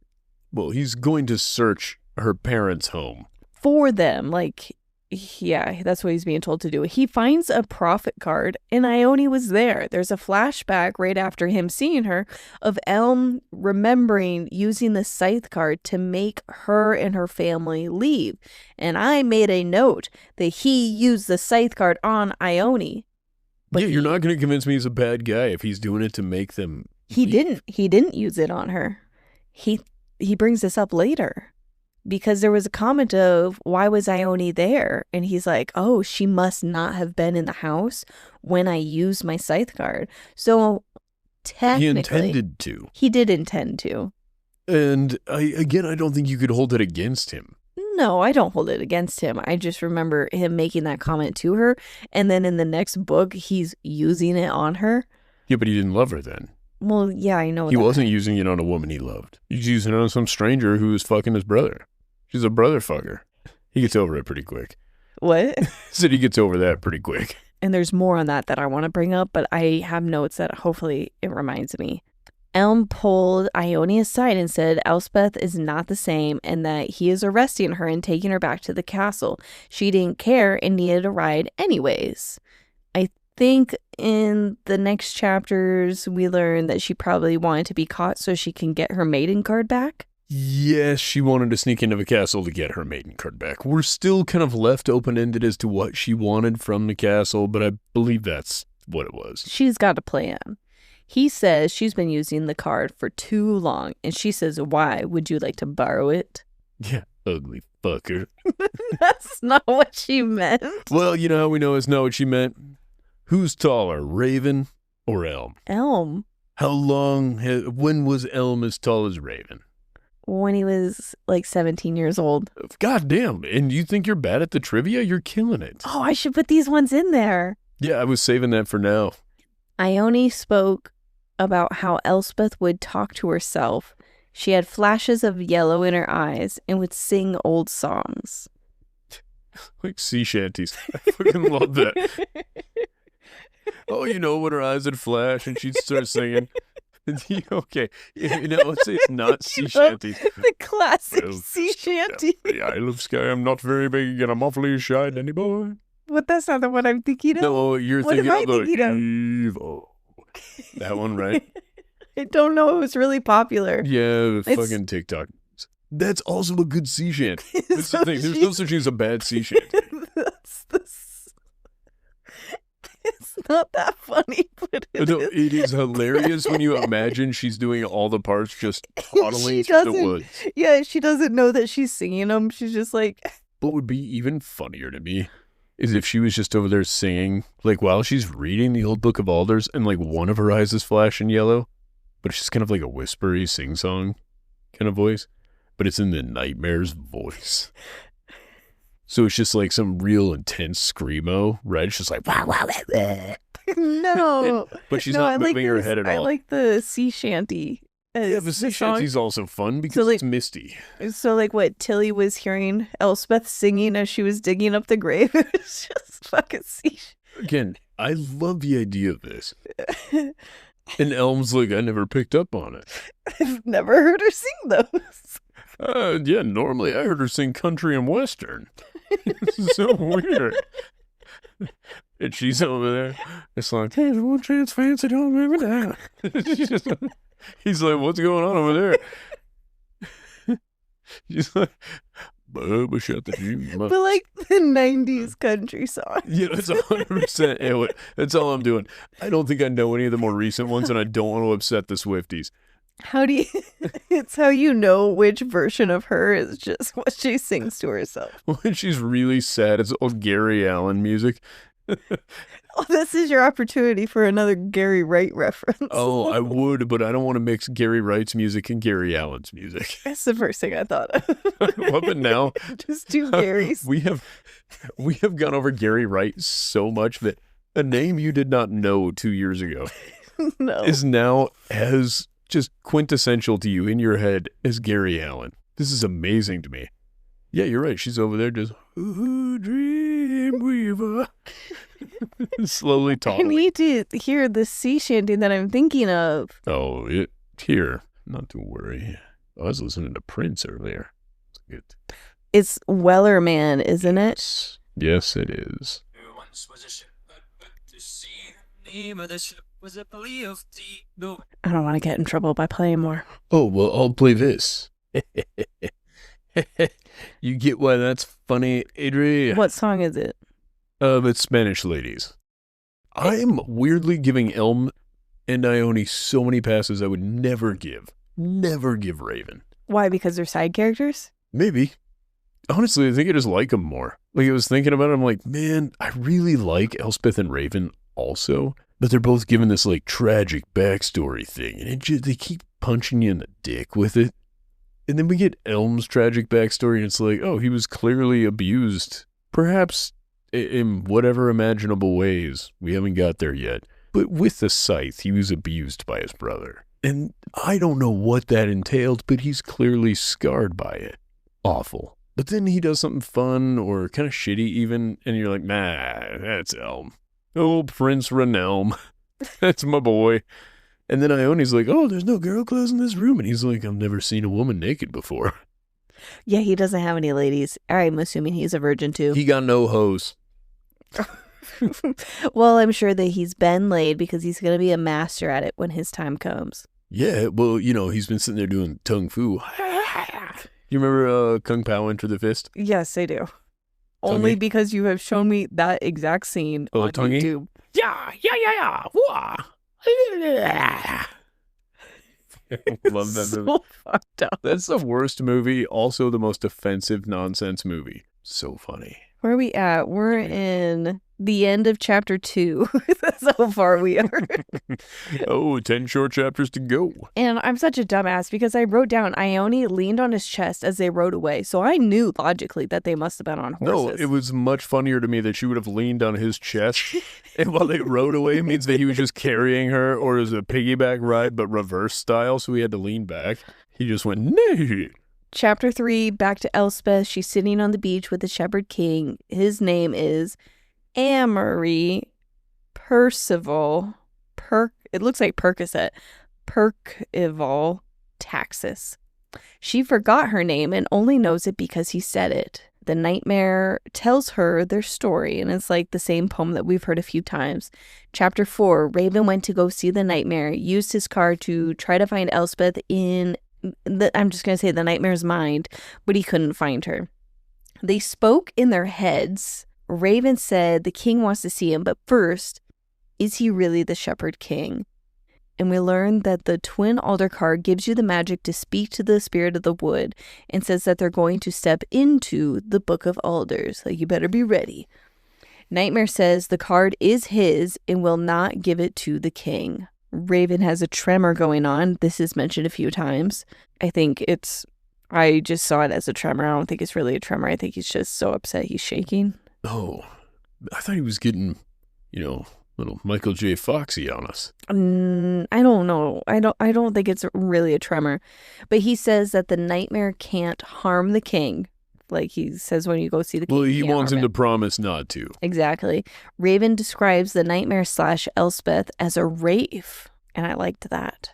Well, he's going to search her parents' home. For them, like, yeah, that's what he's being told to do. He finds a prophet card, and Ione was there. There's a flashback right after him seeing her of Elm remembering using the scythe card to make her and her family leave. And I made a note that he used the scythe card on Ione. But you're not going to convince me he's a bad guy if he's doing it to make them leave. He didn't use it on her. He brings this up later because there was a comment of, why was Ione there? And he's like, oh, she must not have been in the house when I used my scythe card. So technically, He intended to. He did intend to. And I don't think you could hold it against him. No, I don't hold it against him. I just remember him making that comment to her. And then in the next book, he's using it on her. Yeah, but he didn't love her then. Well, yeah, I know He that. wasn't using it on a woman he loved. He's using it on some stranger who was fucking his brother. She's a brother fucker. He gets over it pretty quick. What? Said he gets over that pretty quick. And there's more on that I want to bring up, but I have notes that hopefully it reminds me. Elm pulled Ione aside and said Elspeth is not the same and that he is arresting her and taking her back to the castle. She didn't care and needed a ride anyways. I think in the next chapters we learn that she probably wanted to be caught so she can get her maiden card back. Yes, she wanted to sneak into the castle to get her maiden card back. We're still kind of left open-ended as to what she wanted from the castle, but I believe that's what it was. She's got a plan. He says she's been using the card for too long, and she says, why? Would you like to borrow it? Yeah, ugly fucker. That's not what she meant. Well, you know how we know it's not what she meant? Who's taller, Raven or Elm? Elm. When was Elm as tall as Raven? When he was like 17 years old. God damn, and you think you're bad at the trivia? You're killing it. Oh, I should put these ones in there. Yeah, I was saving that for now. Ione spoke about how Elspeth would talk to herself. She had flashes of yellow in her eyes and would sing old songs. Like sea shanties. I fucking love that. Oh, you know, when her eyes would flash and she'd start singing. Okay, let's say it's not sea shanties. The classic Well, sea shanty. The Isle of Skye, I'm not very big and I'm awfully shy, Danny boy. But that's not the one I'm thinking of. No, you're What thinking am I of the thinking of? evil. That one, right? I don't know. It was really popular. Yeah, the It's- fucking TikTok. That's also a good sea shanty. That's So the thing. There's no such thing as a bad sea shanty. It's not that funny, but No, it is hilarious when you imagine she's doing all the parts just toddling She through the doesn't- woods. Yeah, she doesn't know that she's singing them. She's just like, What would be even funnier to me is if she was just over there singing, like while she's reading the old Book of Alders and like one of her eyes is flashing yellow, but it's just kind of like a whispery sing-song kind of voice, but it's in the nightmare's voice. So it's just like some real intense screamo, right? It's just like, wow, wow, no. but she's No, not I like moving her this- head at I all. like the sea shanty. Yeah, but sea shanty's also fun because like- it's misty. So like what Tilly was hearing Elspeth singing as she was digging up the grave. It was just fucking sea Again, I love the idea of this. And Elm's like, I never picked up on it. I've never heard her sing those. Yeah, normally I heard her sing country and western. This is so weird. And she's over there. It's like, hey, there's one chance, fancy, don't let me down. He's like, what's going on over there? She's like, Bubba, shut the juice. But like the 90s country song. Yeah, that's 100%. Anyway, that's all I'm doing. I don't think I know any of the more recent ones, and I don't want to upset the Swifties. How do you, it's how you know which version of her is just what she sings to herself. When she's really sad, it's all Gary Allen music. Oh, this is your opportunity for another Gary Wright reference. Oh, I would, but I don't want to mix Gary Wright's music and Gary Allen's music. That's the first thing I thought of. Well, but now Just two Garys. we have gone over Gary Wright so much that a name you did not know 2 years ago No. is now as just quintessential to you in your head as Gary Allen. This is amazing to me. Yeah, you're right. She's over there just, ooh, Dreamweaver. Slowly I talking. need to hear the sea shanty that I'm thinking of. Oh, here. Not to worry. I was listening to Prince earlier. It's good. It's Wellerman, isn't it? Yes, it is. There once was a ship that put to sea. The name of the ship was a Billy of Tea. No, I don't want to get in trouble by playing more. Oh, well, I'll play this. You get why that's funny, Adri? What song is it? It's Spanish Ladies. I'm weirdly giving Elm and Ione so many passes I would never give. Never give Raven. Why? Because they're side characters? Maybe. Honestly, I think I just like them more. Like, I was thinking about it, I'm like, man, I really like Elspeth and Raven also, but they're both given this, like, tragic backstory thing, and they keep punching you in the dick with it. And then we get Elm's tragic backstory, and it's like, oh, he was clearly abused. Perhaps in whatever imaginable ways. We haven't got there yet. But with the scythe, he was abused by his brother. And I don't know what that entailed, but he's clearly scarred by it. Awful. But then he does something fun or kind of shitty even, and you're like, nah, that's Elm. Oh, Prince Renelm. That's my boy. And then Ione's like, oh, there's no girl clothes in this room. And he's like, I've never seen a woman naked before. Yeah, he doesn't have any ladies. I'm assuming he's a virgin too. He got no hose. Well, I'm sure that he's been laid because he's going to be a master at it when his time comes. Yeah, well, you know, he's been sitting there doing tung fu. You remember Kung Pao Enter the Fist? Yes, I do. Tongue-y? Only because you have shown me that exact scene on tongue-y? YouTube. Yeah. Wah. Love that movie. So fucked up. That's the worst movie, also the most offensive nonsense movie. So funny. Where are we at? We're in the end of chapter 2. That's how far we are. Oh, 10 short chapters to go. And I'm such a dumbass because I wrote down Ione leaned on his chest as they rode away. So I knew logically that they must have been on horses. No, it was much funnier to me that she would have leaned on his chest. And while they rode away, means that he was just carrying her, or it was a piggyback ride, but reverse style, so he had to lean back. He just went, nay. Chapter 3, back to Elspeth. She's sitting on the beach with the Shepherd King. His name is Amory Percival. It looks like Percocet. Percival Taxis. She forgot her name and only knows it because he said it. The nightmare tells her their story, and it's like the same poem that we've heard a few times. Chapter 4, Raven went to go see the nightmare, used his car to try to find Elspeth in I'm just going to say the nightmare's mind, but he couldn't find her. They spoke in their heads. Raven said the king wants to see him, but first, is he really the Shepherd King? And we learned that the twin alder card gives you the magic to speak to the spirit of the wood and says that they're going to step into the Book of Alders. So you better be ready. Nightmare says the card is his and will not give it to the king. Raven has a tremor going on. This is mentioned a few times. I just saw it as a tremor. I don't think it's really a tremor. I think he's just so upset he's shaking. Oh, I thought he was getting, little Michael J. Foxy on us. I don't know. I don't think it's really a tremor. But he says that the nightmare can't harm the king. Like he says when you go see the king. Well, he wants him to promise not to. Exactly. Raven describes the nightmare / Elspeth as a wraith. And I liked that.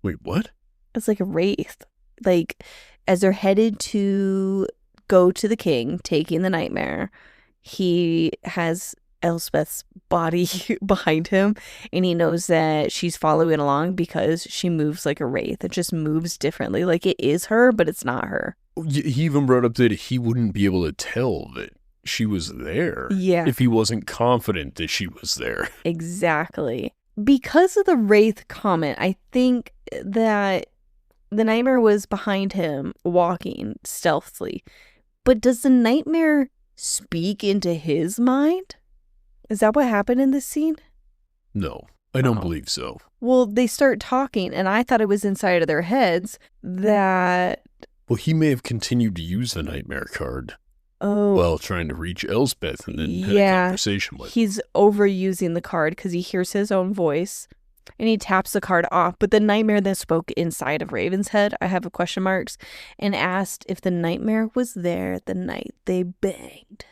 Wait, what? It's like a wraith. Like as they're headed to go to the king, taking the nightmare, he has Elspeth's body behind him, and he knows that she's following along because she moves like a wraith. It just moves differently. Like it is her, but it's not her. He even brought up that he wouldn't be able to tell that she was there. Yeah. If he wasn't confident that she was there. Exactly. Because of the wraith comment, I think that the nightmare was behind him walking stealthily. But does the nightmare speak into his mind? Is that what happened in this scene? No, I don't Oh. believe so. Well, they start talking, and I thought it was inside of their heads that, Well, he may have continued to use the nightmare card oh, while trying to reach Elspeth and then had a yeah, conversation with. he's overusing the card because he hears his own voice, and he taps the card off. But the nightmare that spoke inside of Raven's head, I have a question marks, and asked if the nightmare was there the night they banged.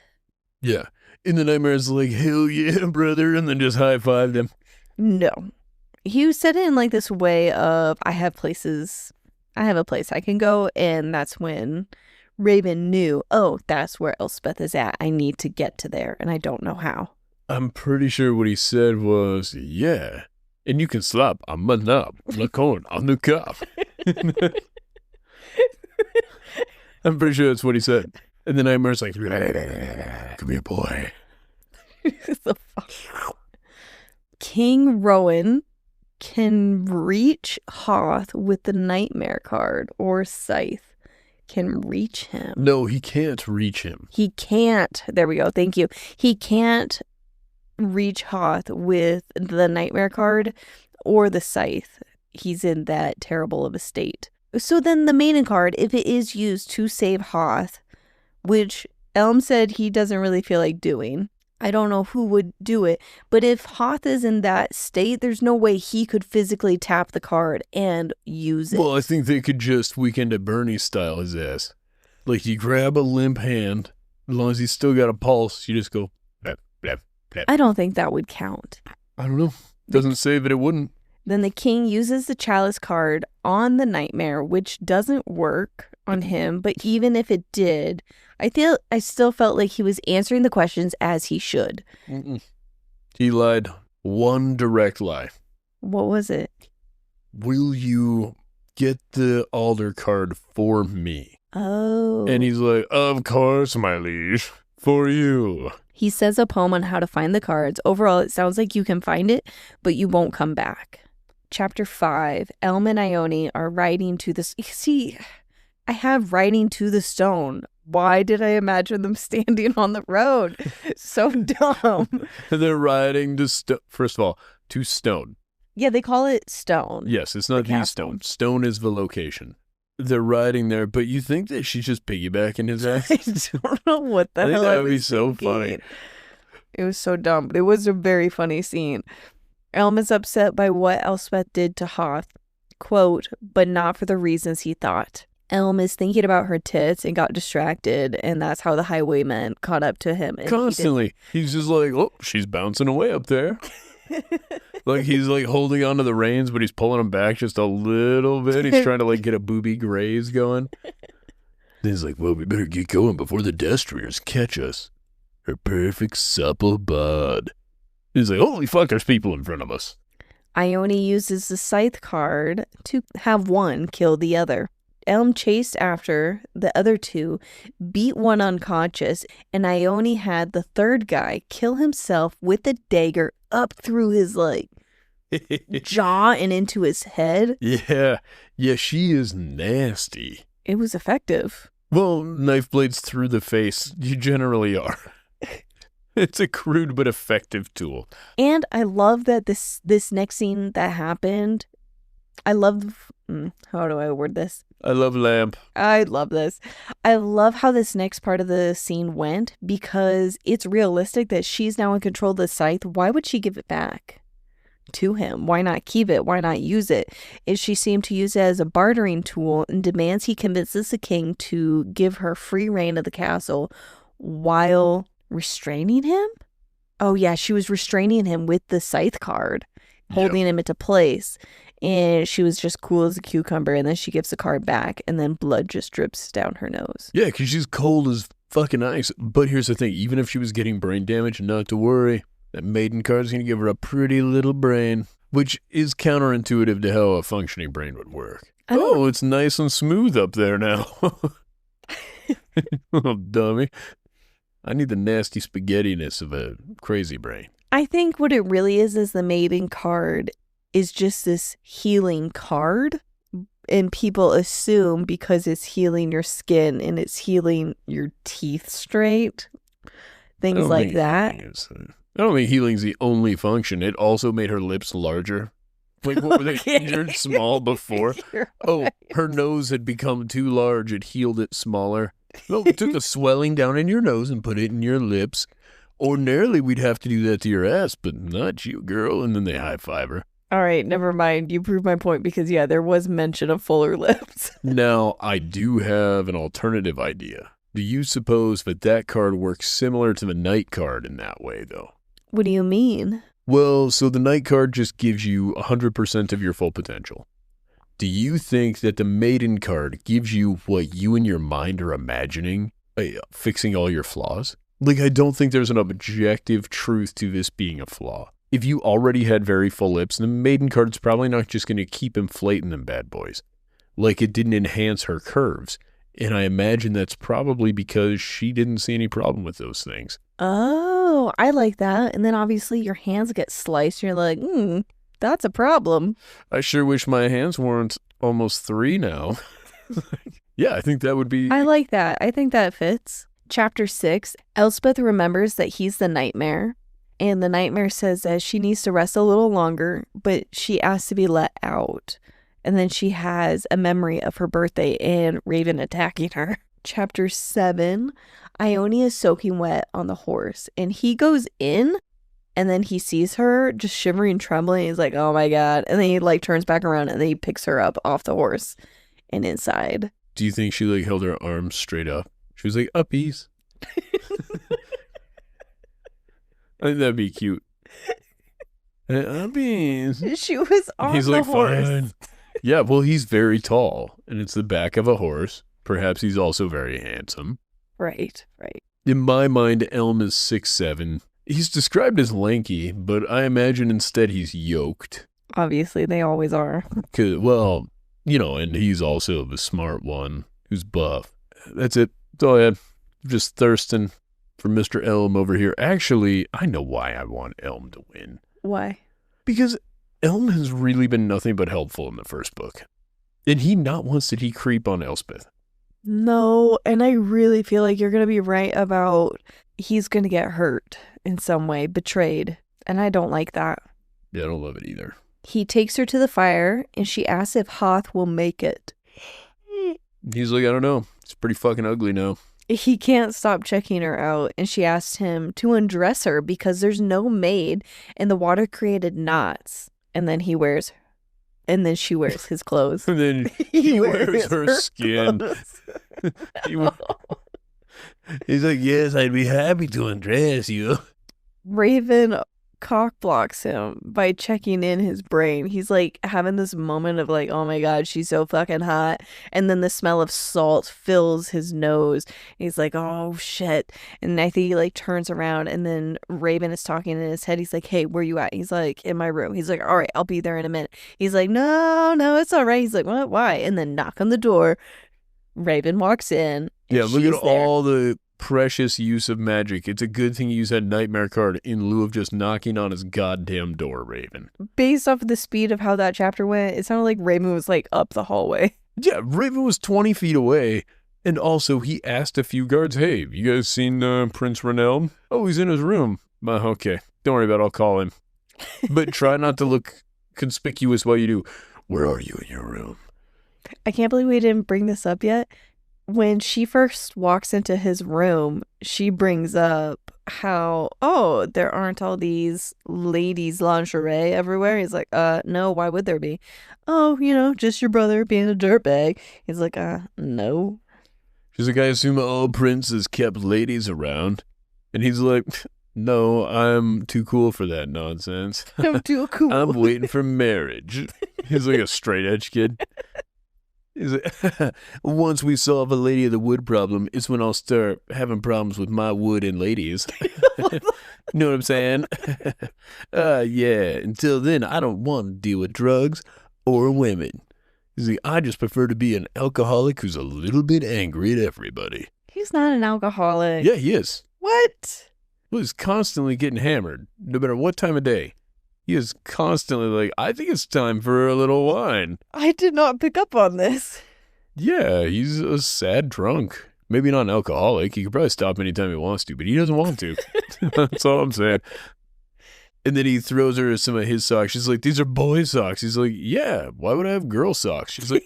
Yeah. In the nightmare's like, hell yeah, brother, and then just high-fived him. No. He said it in like this way of, I have a place I can go, and that's when Raven knew, oh, that's where Elspeth is at. I need to get to there, and I don't know how. I'm pretty sure what he said was, yeah, and you can slap a man up, look on the cup. I'm pretty sure that's what he said. And the nightmare's like, come here, boy. King Rowan can reach Hoth with the nightmare card, or Scythe can reach him. No, he can't reach him. He can't. There we go. Thank you. He can't reach Hoth with the nightmare card or the Scythe. He's in that terrible of a state. So then the maiden card, if it is used to save Hoth, which Elm said he doesn't really feel like doing, I don't know who would do it, but if Hoth is in that state, there's no way he could physically tap the card and use it. Well, I think they could just Weekend at Bernie style his ass. Like, you grab a limp hand, as long as he's still got a pulse, you just go, blap, blap, blap. I don't think that would count. I don't know. Doesn't say that it wouldn't. Then the king uses the chalice card on the nightmare, which doesn't work on him, but even if it did, I still felt like he was answering the questions as he should. Mm-mm. He lied one direct lie. What was it? Will you get the altar card for me? Oh. And he's like, of course, my liege, for you. He says a poem on how to find the cards. Overall, it sounds like you can find it, but you won't come back. Chapter 5, Elm and Ione are riding to the... See, I have riding to the stone. Why did I imagine them standing on the road? So dumb. They're riding to stone. First of all, to stone. Yeah, they call it stone. Yes, it's not the stone. Stone is the location. They're riding there, but you think that she's just piggybacking his ass? I don't know what the I think hell that I would be was so thinking. funny. It was so dumb, but it was a very funny scene. Elm is upset by what Elspeth did to Hoth, quote, but not for the reasons he thought. Elm is thinking about her tits and got distracted, and that's how the highwayman caught up to him. And Constantly. He's just like, oh, she's bouncing away up there. Like, he's like holding onto the reins, but he's pulling them back just a little bit. He's trying to like get a booby graze going. Then he's like, well, we better get going before the destriers catch us. Her perfect supple bud. He's like, holy fuck, there's people in front of us. Ione uses the scythe card to have one kill the other. Elm chased after the other two, beat one unconscious, and Ione had the third guy kill himself with the dagger up through his like jaw and into his head. Yeah, she is nasty. It was effective. Well, knife blades through the face, you generally are. It's a crude but effective tool. And I love that this next scene that happened, I love, how do I word this? I love lamp. I love this. I love how this next part of the scene went because it's realistic that she's now in control of the scythe. Why would she give it back to him? Why not keep it? Why not use it? Is she seemed to use it as a bartering tool and demands he convinces the king to give her free reign of the castle while restraining him? Oh yeah, she was restraining him with the scythe card, holding him into place. And she was just cool as a cucumber, and then she gives the card back, and then blood just drips down her nose. Yeah, because she's cold as fucking ice. But here's the thing, even if she was getting brain damage, not to worry. That maiden card's going to give her a pretty little brain, which is counterintuitive to how a functioning brain would work. Oh, it's nice and smooth up there now. Oh, dummy. I need the nasty spaghettiness of a crazy brain. I think what it really is the maiden card is just this healing card, and people assume because it's healing your skin and it's healing your teeth straight, things like that. I don't think healing's the only function. It also made her lips larger. Like, what were they injured small before? Oh, her nose had become too large. It healed it smaller. No, we took a swelling down in your nose and put it in your lips. Ordinarily, we'd have to do that to your ass, but not you, girl. And then they high-five her. All right, never mind. You proved my point because, yeah, there was mention of fuller lips. Now, I do have an alternative idea. Do you suppose that card works similar to the Knight card in that way, though? What do you mean? Well, so the Knight card just gives you 100% of your full potential. Do you think that the Maiden card gives you what you in your mind are imagining, fixing all your flaws? Like, I don't think there's an objective truth to this being a flaw. If you already had very full lips, the Maiden card's probably not just going to keep inflating them bad boys. Like, it didn't enhance her curves. And I imagine that's probably because she didn't see any problem with those things. Oh, I like that. And then obviously your hands get sliced. You're like, that's a problem. I sure wish my hands weren't almost 3 now. Yeah, I think that would be... I like that. I think that fits. Chapter 6, Elspeth remembers that he's the nightmare. And the nightmare says that she needs to rest a little longer, but she asks to be let out. And then she has a memory of her birthday and Raven attacking her. Chapter 7, Ione is soaking wet on the horse. And he goes in, and then he sees her just shivering and trembling. He's like, oh my God. And then he like turns back around, and then he picks her up off the horse and inside. Do you think she like held her arms straight up? She was like, uppies. I think that'd be cute. Uppies. She was on He's the like, horse. fine. Yeah, well, he's very tall, and it's the back of a horse. Perhaps he's also very handsome. Right. In my mind, Elm is 6'7". He's described as lanky, but I imagine instead he's yoked. Obviously, they always are. Well, you know, and he's also the smart one who's buff. That's it. That's all I had. Just thirsting for Mr. Elm over here. Actually, I know why I want Elm to win. Why? Because Elm has really been nothing but helpful in the first book. And he not once did he creep on Elspeth. No, and I really feel like you're going to be right about he's going to get hurt in some way, betrayed. And I don't like that. Yeah, I don't love it either. He takes her to the fire, and she asks if Hoth will make it. He's like, I don't know. It's pretty fucking ugly now. He can't stop checking her out, and she asks him to undress her because there's no maid, and the water created knots. And then she wears his clothes. And then he wears her skin. He's like, yes, I'd be happy to undress you. Raven cock blocks him by checking in his brain. He's like having this moment of like, oh my God, she's so fucking hot. And then the smell of salt fills his nose. He's like, oh shit. And I think he like turns around, and then Raven is talking in his head. He's like, hey, where you at? He's like, in my room. He's like, all right, I'll be there in a minute. He's like, no, it's all right. He's like, what? Why? And then knock on the door. Raven walks in. Yeah, look at all the precious use of magic. It's a good thing you use that nightmare card in lieu of just knocking on his goddamn door, Raven. Based off of the speed of how that chapter went, it sounded like Raven was like up the hallway. Yeah, Raven was 20 feet away. And also, he asked a few guards, hey, have you guys seen Prince Renelm? Oh, he's in his room. Okay, don't worry about it, I'll call him. But try not to look conspicuous while you do. Where are you in your room? I can't believe we didn't bring this up yet. When she first walks into his room, she brings up how, oh, there aren't all these ladies' lingerie everywhere. He's like, no, why would there be? Oh, just your brother being a dirtbag. He's like, no. She's like, I assume all princes kept ladies around. And he's like, no, I'm too cool for that nonsense. I'm too cool. I'm waiting for marriage. He's like a straight edge kid. He's like, once we solve a Lady of the Wood problem, it's when I'll start having problems with my wood and ladies. You know what I'm saying? Yeah, until then, I don't want to deal with drugs or women. He's like, I just prefer to be an alcoholic who's a little bit angry at everybody. He's not an alcoholic. Yeah, he is. What? Well, he's constantly getting hammered, no matter what time of day. He is constantly like, I think it's time for a little wine. I did not pick up on this. Yeah, he's a sad drunk. Maybe not an alcoholic. He could probably stop anytime he wants to, but he doesn't want to. That's all I'm saying. And then he throws her some of his socks. She's like, these are boy socks. He's like, yeah, why would I have girl socks? She's like,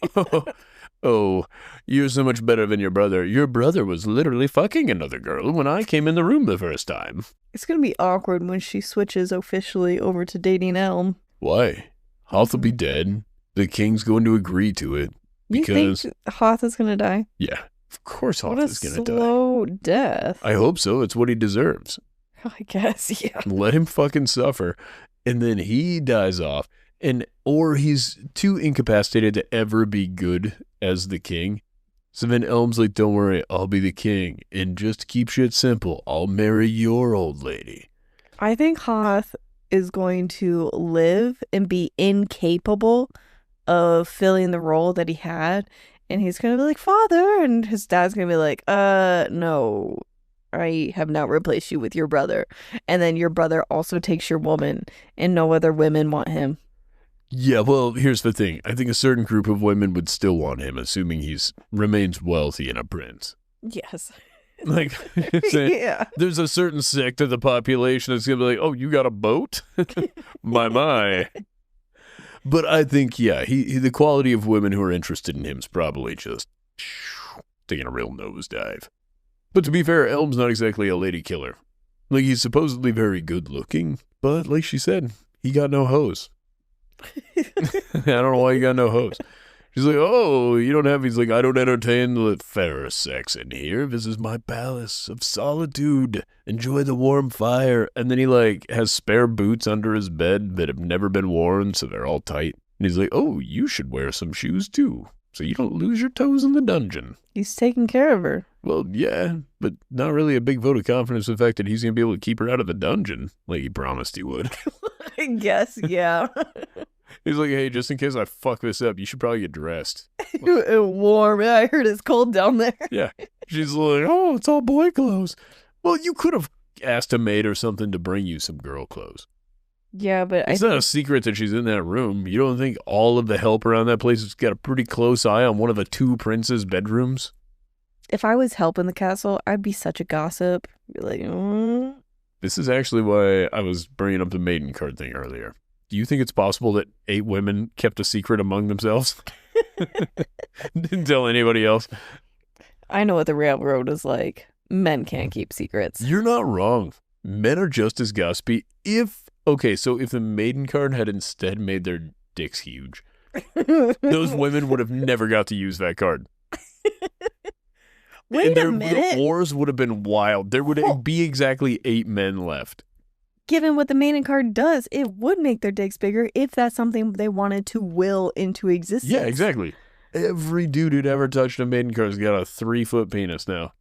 oh, you're so much better than your brother. Your brother was literally fucking another girl when I came in the room the first time. It's going to be awkward when she switches officially over to dating Elm. Why? Hoth will be dead. The king's going to agree to it. Because, you think Hoth is going to die? Yeah, of course Hoth what is going to die. What a slow death. I hope so. It's what he deserves. I guess, yeah. Let him fucking suffer. And then he dies off. Or he's too incapacitated to ever be good as the king. So then Elm's like, don't worry, I'll be the king. And just keep shit simple. I'll marry your old lady. I think Hoth is going to live and be incapable of filling the role that he had. And he's going to be like, Father. And his dad's going to be like, no. I have not replaced you with your brother. And then your brother also takes your woman and no other women want him. Yeah, well, here's the thing. I think a certain group of women would still want him, assuming he's remains wealthy and a prince. Yes. Like, yeah. There's a certain sect of the population that's going to be like, oh, you got a boat? my. But I think, yeah, the quality of women who are interested in him is probably just taking a real nosedive. But to be fair, Elm's not exactly a lady killer. Like, he's supposedly very good looking, but like she said, he got no hose. I don't know why he got no hose. She's like, oh, you don't have, he's like, I don't entertain the fairer sex in here. This is my palace of solitude. Enjoy the warm fire. And then he like has spare boots under his bed that have never been worn, so they're all tight. And he's like, oh, you should wear some shoes too, so you don't lose your toes in the dungeon. He's taking care of her. Well, yeah, but not really a big vote of confidence in the fact that he's going to be able to keep her out of the dungeon like he promised he would. I guess, yeah. He's like, hey, just in case I fuck this up, you should probably get dressed. Warm. I heard it's cold down there. Yeah. She's like, oh, it's all boy clothes. Well, you could have asked a maid or something to bring you some girl clothes. Yeah, but it's not a secret that she's in that room. You don't think all of the help around that place has got a pretty close eye on one of the two princes' bedrooms? If I was helping the castle, I'd be such a gossip. Be like, This is actually why I was bringing up the maiden card thing earlier. Do you think it's possible that 8 women kept a secret among themselves? Didn't tell anybody else? I know what the railroad is like. Men can't keep secrets. You're not wrong. Men are just as gossipy. Okay, so if the maiden card had instead made their dicks huge, those women would have never got to use that card. Wait a minute. The wars would have been wild. There would be exactly 8 men left. Given what the maiden card does, it would make their dicks bigger if that's something they wanted to will into existence. Yeah, exactly. Every dude who'd ever touched a maiden card's got a 3-foot penis now.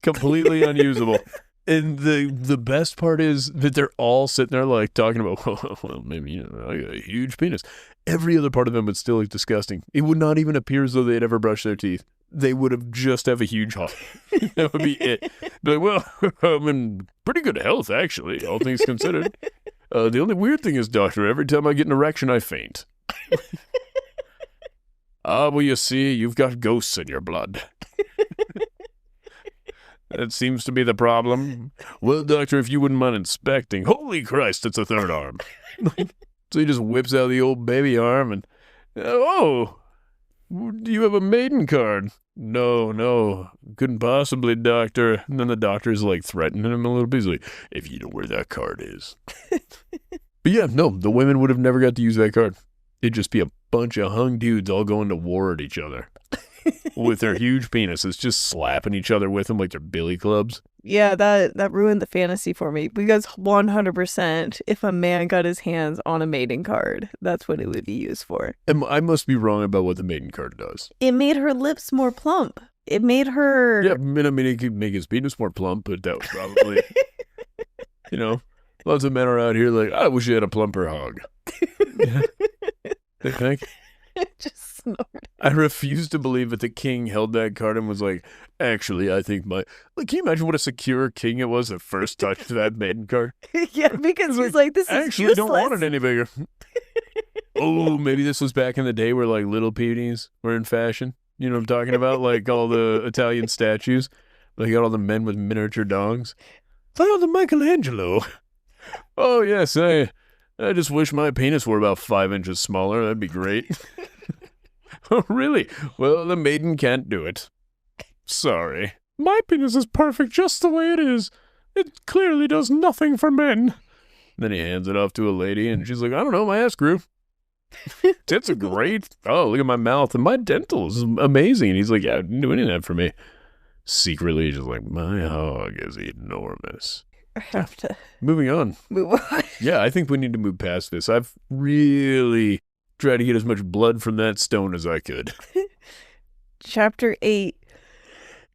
Completely unusable. And the best part is that they're all sitting there like talking about, well, maybe, I got a huge penis. Every other part of them would still look disgusting. It would not even appear as though they'd ever brush their teeth. They would have just have a huge hog. That would be it. Be like, well, I'm in pretty good health, actually, all things considered. The only weird thing is, doctor, every time I get an erection, I faint. Well, you see, you've got ghosts in your blood. That seems to be the problem. Well, doctor, if you wouldn't mind inspecting. Holy Christ, it's a third arm. So he just whips out the old baby arm and, oh, do you have a maiden card? No, couldn't possibly, doctor. And then the doctor's like threatening him a little bit. He's like, if you know where that card is. But yeah, no, the women would have never got to use that card. It'd just be a bunch of hung dudes all going to war at each other. With their huge penises, just slapping each other with them like they're billy clubs. Yeah, that ruined the fantasy for me. Because 100%, if a man got his hands on a maiden card, that's what it would be used for. And I must be wrong about what the maiden card does. It made her lips more plump. It made her... Yeah, I mean, it could make his penis more plump, but that was probably... Lots of men are out here like, I wish you had a plumper hog. They think? Just snort. I refuse to believe that the king held that card and was like, actually, I think can you imagine what a secure king it was that first touched that maiden card? Yeah, because he's like, this is actually useless. Don't want it any bigger. Oh, maybe this was back in the day where like little peonies were in fashion. You know what I'm talking about? Like all the Italian statues. They got all the men with miniature dongs. Father Michelangelo, Oh, yes, I just wish my penis were about 5 inches smaller. That'd be great. Oh, really? Well, the maiden can't do it. Sorry. My penis is perfect just the way it is. It clearly does nothing for men. Then he hands it off to a lady, and she's like, I don't know, my ass grew. Tits are great. Oh, look at my mouth. And my dental is amazing. And he's like, yeah, didn't do any of that for me. Secretly, just like, my hog is enormous. I have to Moving on. move on. Yeah, I think we need to move past this. I've really tried to get as much blood from that stone as I could. Chapter 8.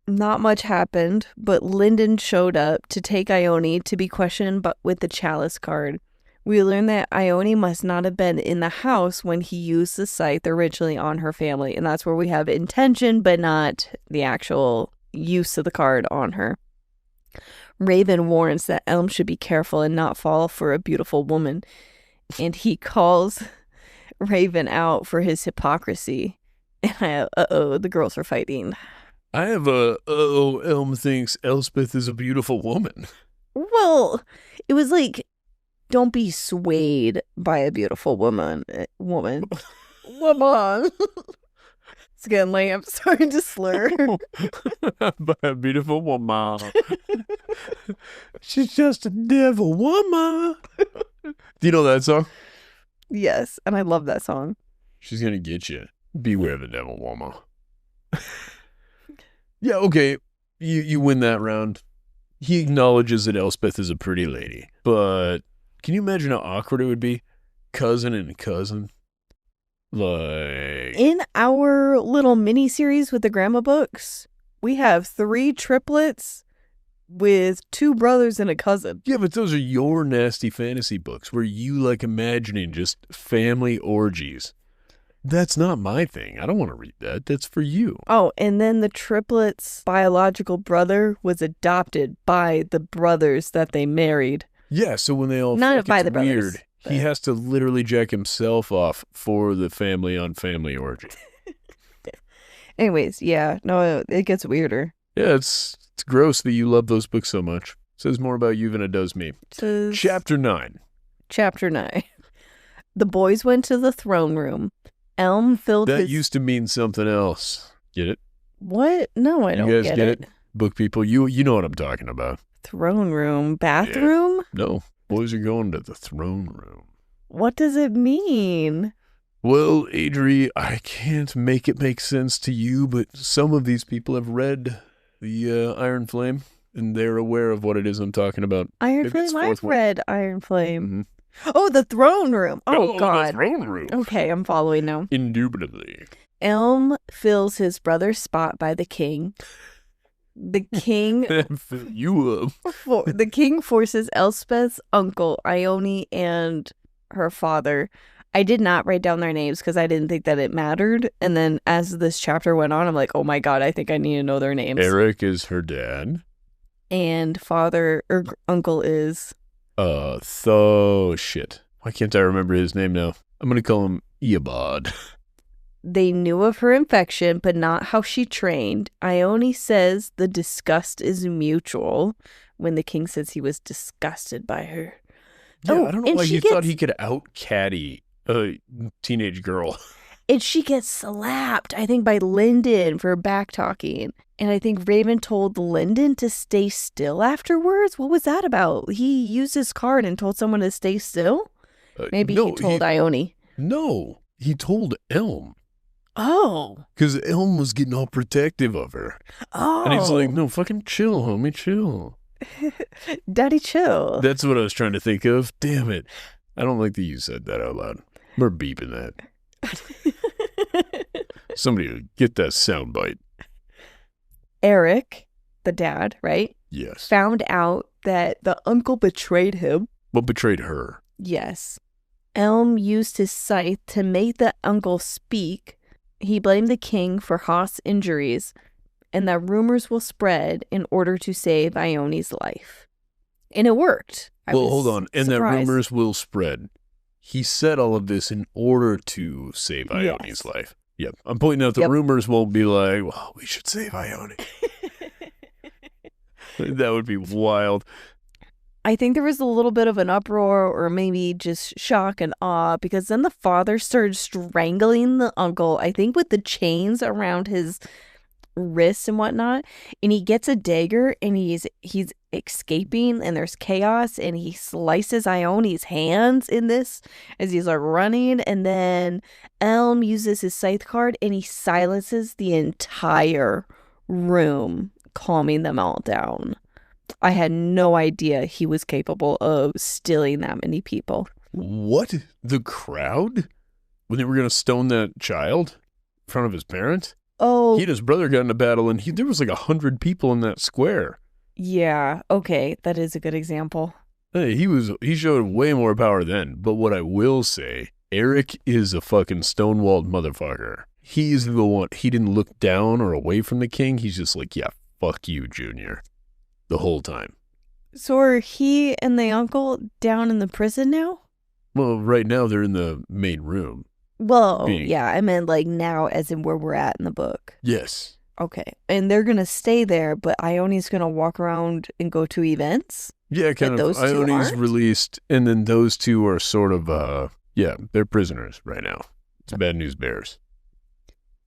Not much happened, but Lyndon showed up to take Ione to be questioned but with the chalice card. We learn that Ione must not have been in the house when he used the scythe originally on her family, and that's where we have intention but not the actual use of the card on her. Raven warns that Elm should be careful and not fall for a beautiful woman, and he calls Raven out for his hypocrisy. And the girls are fighting. I have Elm thinks Elspeth is a beautiful woman. Well, it was like, don't be swayed by a beautiful woman. Woman. It's getting late. I'm starting to slur. By a beautiful woman. She's just a devil woman. Do you know that song? Yes, and I love that song. She's gonna get you. Beware the devil woman. Yeah, okay. You win that round. He acknowledges that Elspeth is a pretty lady. But can you imagine how awkward it would be? Cousin and cousin. Like... In our little mini-series with the grandma books, we have 3 triplets with 2 brothers and a cousin. Yeah, but those are your nasty fantasy books where you like imagining just family orgies. That's not my thing. I don't want to read that. That's for you. Oh, and then the triplets' biological brother was adopted by the brothers that they married. Yeah, so when they all Not fuck, by it's the brothers, weird. but... He has to literally jack himself off for the family on family orgy. Anyways, yeah, no, it gets weirder. Yeah, it's gross that you love those books so much. Says more about you than it does me. Says... Chapter 9. Chapter 9. The boys went to the throne room. Elm filled That his... used to mean something else. Get it? What? No, I don't You guys get it? Book people, you know what I'm talking about. Throne room. Bathroom? Yeah. No, boys are going to the throne room. What does it mean? Well, Adri, I can't make it make sense to you, but some of these people have read the Iron Flame, and they're aware of what it is I'm talking about. Iron Maybe it's Flame? fourth I've one. read Iron Flame. Mm-hmm. Oh, the throne room. Oh, God. The throne room. Okay, I'm following now. Indubitably. Elm fills his brother's spot by the king. The king... Fill you up. The king forces Elspeth's uncle, Ione, and her father. I did not write down their names because I didn't think that it mattered. And then as this chapter went on, I'm like, oh my God, I think I need to know their names. Eric is her dad. And father or uncle is... Shit. Why can't I remember his name now? I'm going to call him Eobod. They knew of her infection, but not how she trained. Ione says the disgust is mutual when the king says he was disgusted by her. Yeah, I don't know why he thought he could out-caddy a teenage girl. And she gets slapped, I think, by Lyndon for back-talking. And I think Raven told Lyndon to stay still afterwards. What was that about? He used his card and told someone to stay still? Maybe he told Ione. No, he told Elm. Oh. Because Elm was getting all protective of her. Oh. And he's like, no, fucking chill, homie, chill. Daddy, chill. That's what I was trying to think of. Damn it. I don't like that you said that out loud. We're beeping that. Somebody get that soundbite. Eric, the dad, right? Yes. Found out that the uncle betrayed him. What betrayed her? Yes. Elm used his scythe to make the uncle speak. He blamed the king for Haas' injuries and that rumors will spread in order to save Ione's life. And it worked. Well, hold on. And surprised. that rumors will spread. He said all of this in order to save Ione's life. Yep. I'm pointing out the rumors won't be like, well, we should save Ione. That would be wild. I think there was a little bit of an uproar or maybe just shock and awe because then the father started strangling the uncle, I think with the chains around his wrists and whatnot, and he gets a dagger and he's escaping and there's chaos and he slices Ione's hands in this as he's like running, and then Elm uses his scythe card and he silences the entire room, calming them all down. I had no idea he was capable of stilling that many people. What? The crowd? When they were going to stone that child in front of his parents? Oh, He and his brother got in a battle, and there was like 100 people in that square. yeah. Okay, that is a good example. Hey, he showed way more power then. But what I will say, Eric is a fucking stonewalled motherfucker. He's the one. He didn't look down or away from the king. He's just like, yeah, fuck you, Junior. The whole time. So are he and the uncle down in the prison now? Well, right now they're in the main room. Well, Being- yeah, I meant like now as in where we're at in the book. Yes. Okay. And they're going to stay there, but Ione's going to walk around and go to events? Yeah, kind But of. those two Ione's aren't? released, and then those two are sort of, yeah, they're prisoners right now. It's bad news bears.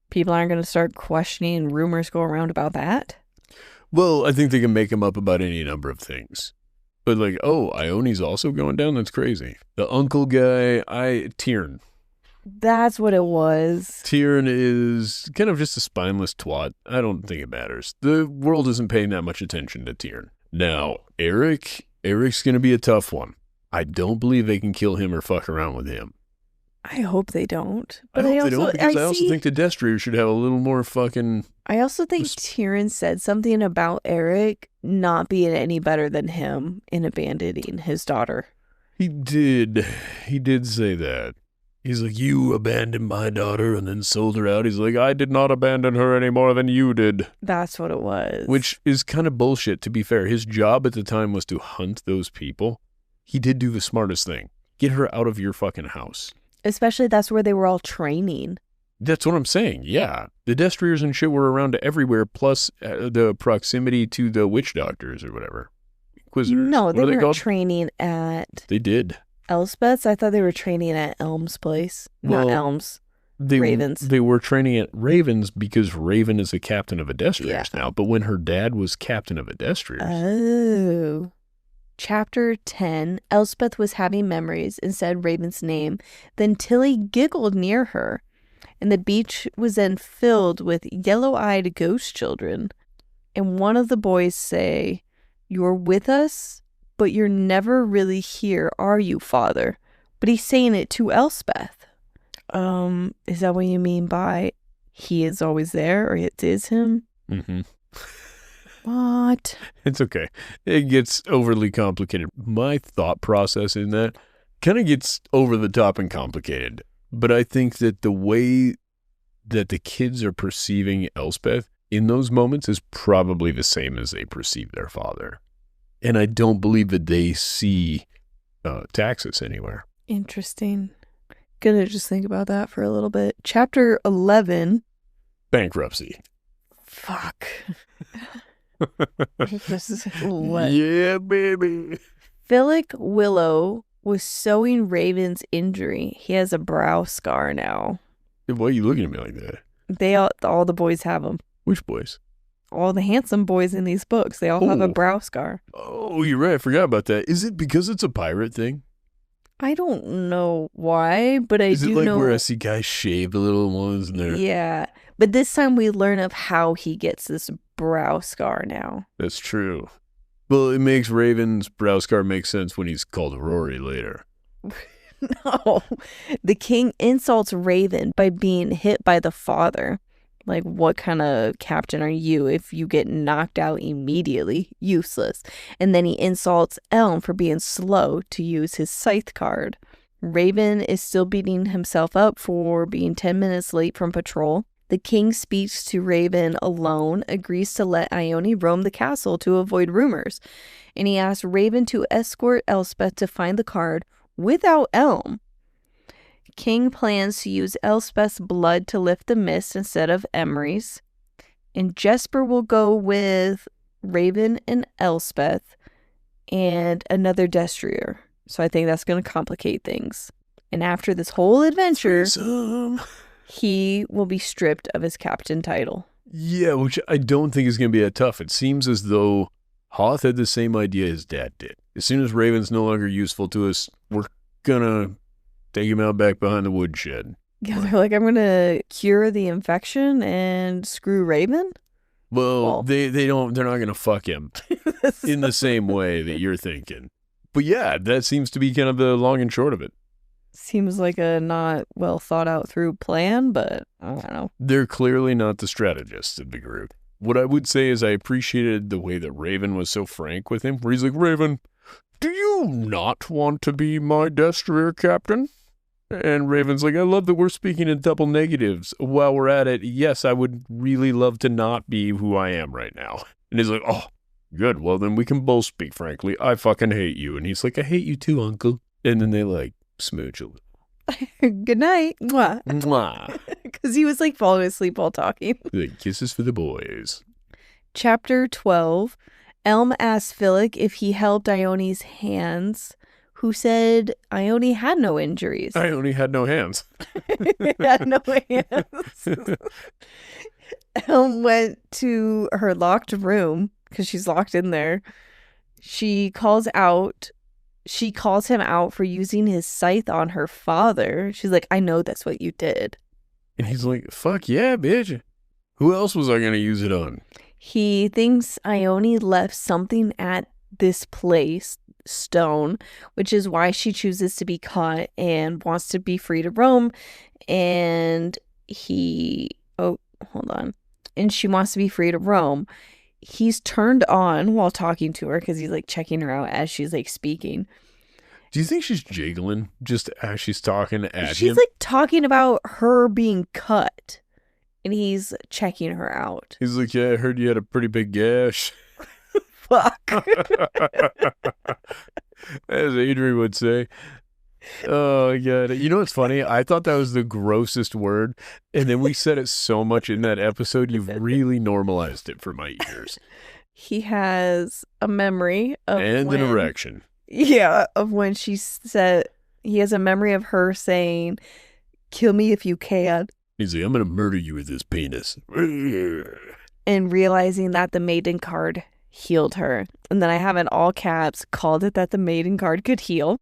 People aren't going to start questioning rumors go around about that? Well, I think they can make them up about any number of things. But like, oh, Ione's also going down? That's crazy. The uncle guy, Tyrn. That's what it was. Tyrn is kind of just a spineless twat. I don't think it matters. The world isn't paying that much attention to Tyrn. Now, Eric's going to be a tough one. I don't believe they can kill him or fuck around with him. I hope they don't. I But hope they don't, because I also see- think the Destrier should have a little more fucking... I also think Just- Tyrion said something about Eric not being any better than him in abandoning his daughter. He did say that. He's like, you abandoned my daughter and then sold her out. He's like, I did not abandon her any more than you did. That's what it was. Which is kind of bullshit, to be fair. His job at the time was to hunt those people. He did do the smartest thing. Get her out of your fucking house. Especially that's where they were all training. That's what I'm saying, yeah. The Destriers and shit were around everywhere, plus the proximity to the witch doctors or whatever. Inquisitors. No, What they are weren't called? training at They did. Elspeth's. I thought they were training at Elm's place. Well, Not Elm's. They, Ravens. They were training at Ravens because Raven is a captain of Adestriers Yeah. now. But when her dad was captain of Adestriers, Oh. Chapter 10, Elspeth was having memories and said Raven's name. Then Tilly giggled near her, and the beach was then filled with yellow-eyed ghost children. And one of the boys say, "You're with us, but you're never really here, are you, Father?" But he's saying it to Elspeth. Is that what you mean by he is always there, or it is him? mm-hmm. What? It's okay. It gets overly complicated. My thought process in that kind of gets over the top and complicated. But I think that the way that the kids are perceiving Elspeth in those moments is probably the same as they perceive their father. And I don't believe that they see Taxus anywhere. Interesting. Gonna just think about that for a little bit. Chapter 11. Bankruptcy. Fuck. This is what? Yeah, baby. Philip Willow was sewing Raven's injury. He has a brow scar now. Why are you looking at me like that? They all the boys have them. Which boys? All the handsome boys in these books, they all have a Oh. brow scar. Oh, you're right. I forgot about that. Is it because it's a pirate thing? I don't know why, but I Is do it like know. where I see guys shave the little ones and they're... Yeah, but this time we learn of how he gets this brow scar now. That's true. Well, it makes Raven's brow scar make sense when he's called Rory later. No, the king insults Raven by being hit by the father. Like, what kind of captain are you if you get knocked out immediately? Useless. And then he insults Elm for being slow to use his scythe card. Raven is still beating himself up for being 10 minutes late from patrol. The king speaks to Raven alone, agrees to let Ione roam the castle to avoid rumors. And he asks Raven to escort Elspeth to find the card without Elm. King plans to use Elspeth's blood to lift the mist instead of Emery's. And Jesper will go with Raven and Elspeth and another destrier. So I think that's going to complicate things. And after this whole adventure, he will be stripped of his captain title. Yeah, which I don't think is going to be that tough. It seems as though Hoth had the same idea his dad did. As soon as Raven's no longer useful to us, we're going to take him out back behind the woodshed. Yeah, they're like, I'm going to cure the infection and screw Raven? Well, they're not going to fuck him in the same way that you're thinking. But yeah, that seems to be kind of the long and short of it. Seems like a not well thought out through plan, but I don't know. They're clearly not the strategists of the group. What I would say is I appreciated the way that Raven was so frank with him, where he's like, Raven, do you not want to be my destrier captain? And Raven's like, I love that we're speaking in double negatives. While we're at it, yes, I would really love to not be who I am right now. And he's like, oh, good. Well, then we can both speak frankly. I fucking hate you. And he's like, I hate you too, uncle. And then they like smooch a little. Good night. Mwah. Mwah. Because he was like falling asleep while talking. Like, kisses for the boys. Chapter 12. Elm asked Philip if he held Ione's hands, who said Ione had no injuries. Ione had no hands. Had no hands. Elm went to her locked room because she's locked in there. She calls him out for using his scythe on her father. She's like, I know that's what you did. And he's like, fuck yeah, bitch. Who else was I going to use it on? He thinks Ione left something at this place, stone, which is why she chooses to be caught and wants to be free to roam. And she wants to be free to roam. He's turned on while talking to her because he's like checking her out as she's like speaking. Do you think she's jiggling just as she's talking at him? She's like talking about her being cut and he's checking her out. He's like, yeah, I heard you had a pretty big gash. Fuck. As Adrian would say. Oh, God. You know what's funny? I thought that was the grossest word. And then we said it so much in that episode, you've really normalized it for my ears. He has a memory of an erection. Yeah, of when she said, he has a memory of her saying, kill me if you can. He's like, I'm going to murder you with this penis. And realizing that the maiden card healed her. And then I have in all caps called it that the maiden card could heal.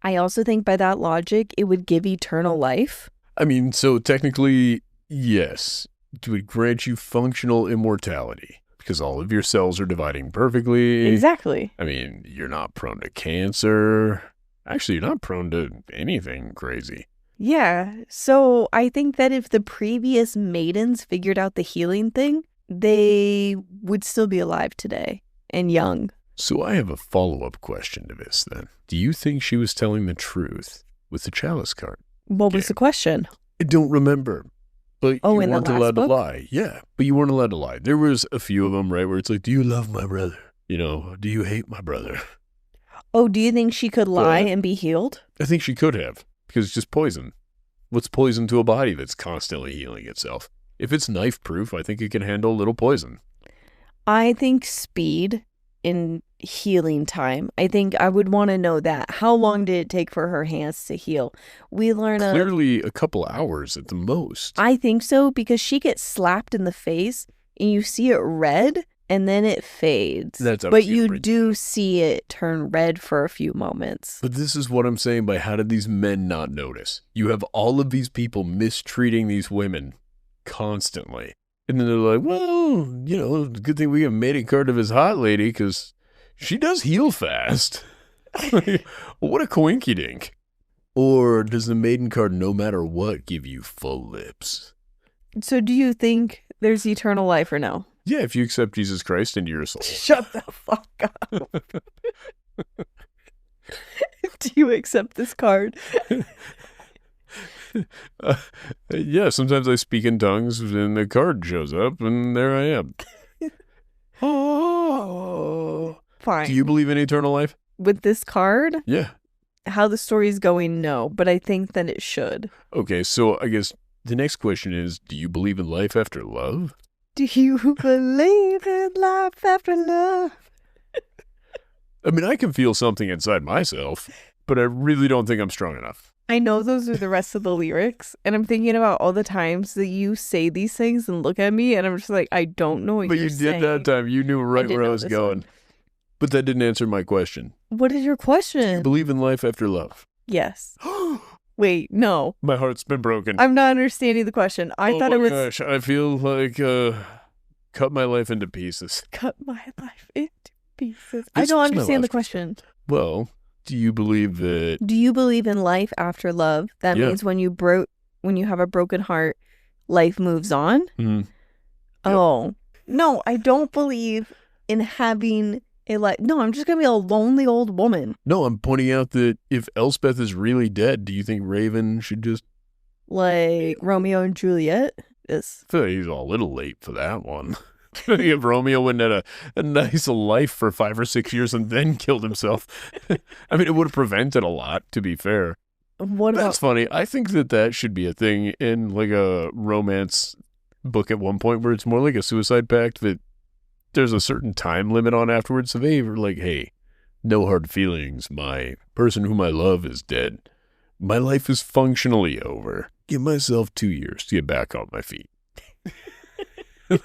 I also think by that logic, it would give eternal life. I mean, so technically, yes. It would grant you functional immortality because all of your cells are dividing perfectly. Exactly. I mean, you're not prone to cancer. Actually, you're not prone to anything crazy. Yeah. So I think that if the previous maidens figured out the healing thing, they would still be alive today and young. So I have a follow-up question to this then. Do you think she was telling the truth with the chalice card? What was the question? I don't remember. But you in weren't the last allowed book? to lie. Yeah, but you weren't allowed to lie. There was a few of them, right, where it's like, do you love my brother? You know, do you hate my brother? Oh, do you think she could lie and be healed? I think she could have, because it's just poison. What's poison to a body that's constantly healing itself? If it's knife-proof, I think it can handle a little poison. I think speed in healing time. I think I would want to know that. How long did it take for her hands to heal? We learn clearly a couple hours at the most. I think so, because she gets slapped in the face and you see it red and then it fades. But you do see it turn red for a few moments. But this is what I'm saying by how did these men not notice? You have all of these people mistreating these women constantly. And then they're like, well, you know, good thing we have made a card of his hot lady because she does heal fast. What a coinkydink. Or does the maiden card, no matter what, give you full lips? So do you think there's eternal life or no? Yeah, if you accept Jesus Christ into your soul. Shut the fuck up. Do you accept this card? Yeah, sometimes I speak in tongues and the card shows up and there I am. Oh. Fine. Do you believe in eternal life? With this card? Yeah. How the story's going, no, but I think that it should. Okay, so I guess the next question is, do you believe in life after love? Do you believe in life after love? I mean, I can feel something inside myself, but I really don't think I'm strong enough. I know those are the rest of the lyrics, and I'm thinking about all the times that you say these things and look at me, and I'm just like, I don't know what But you're you did saying. that time. You knew right did where I know was this going. one. But that didn't answer my question. What is your question? Believe in life after love. Yes. Wait, no. My heart's been broken. I'm not understanding the question. I thought my it was gosh, I feel like cut my life into pieces. cut my life into pieces. This I don't is my understand the last question. Well, do you believe that? Do you believe in life after love? That Yeah. means when you have a broken heart, life moves on? Mm, Oh. No, I don't believe in having a life. No, I'm just going to be a lonely old woman. no, I'm pointing out that if Elspeth is really dead, do you think Raven should just? Like Romeo and Juliet is. I feel like he's a little late for that one. If Romeo went had a nice life for 5 or 6 years and then killed himself, I mean, it would have prevented a lot, to be fair. What That's about funny. I think that should be a thing in like a romance book at one point where it's more like a suicide pact that there's a certain time limit on afterwards. So they were like, hey, no hard feelings. My person whom I love is dead. My life is functionally over. Give myself 2 years to get back on my feet.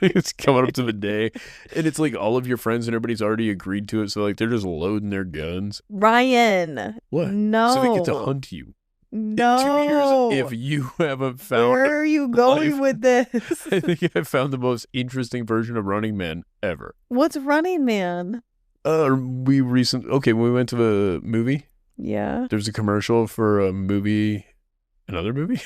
It's coming up to the day, and it's like all of your friends and everybody's already agreed to it. So like they're just loading their guns. Ryan? What? No. So they get to hunt you. No. 2 years if you haven't found. Where are you going life. with this? I think I found the most interesting version of Running Man ever. What's Running Man? When we went to the movie. Yeah. There's a commercial for another movie,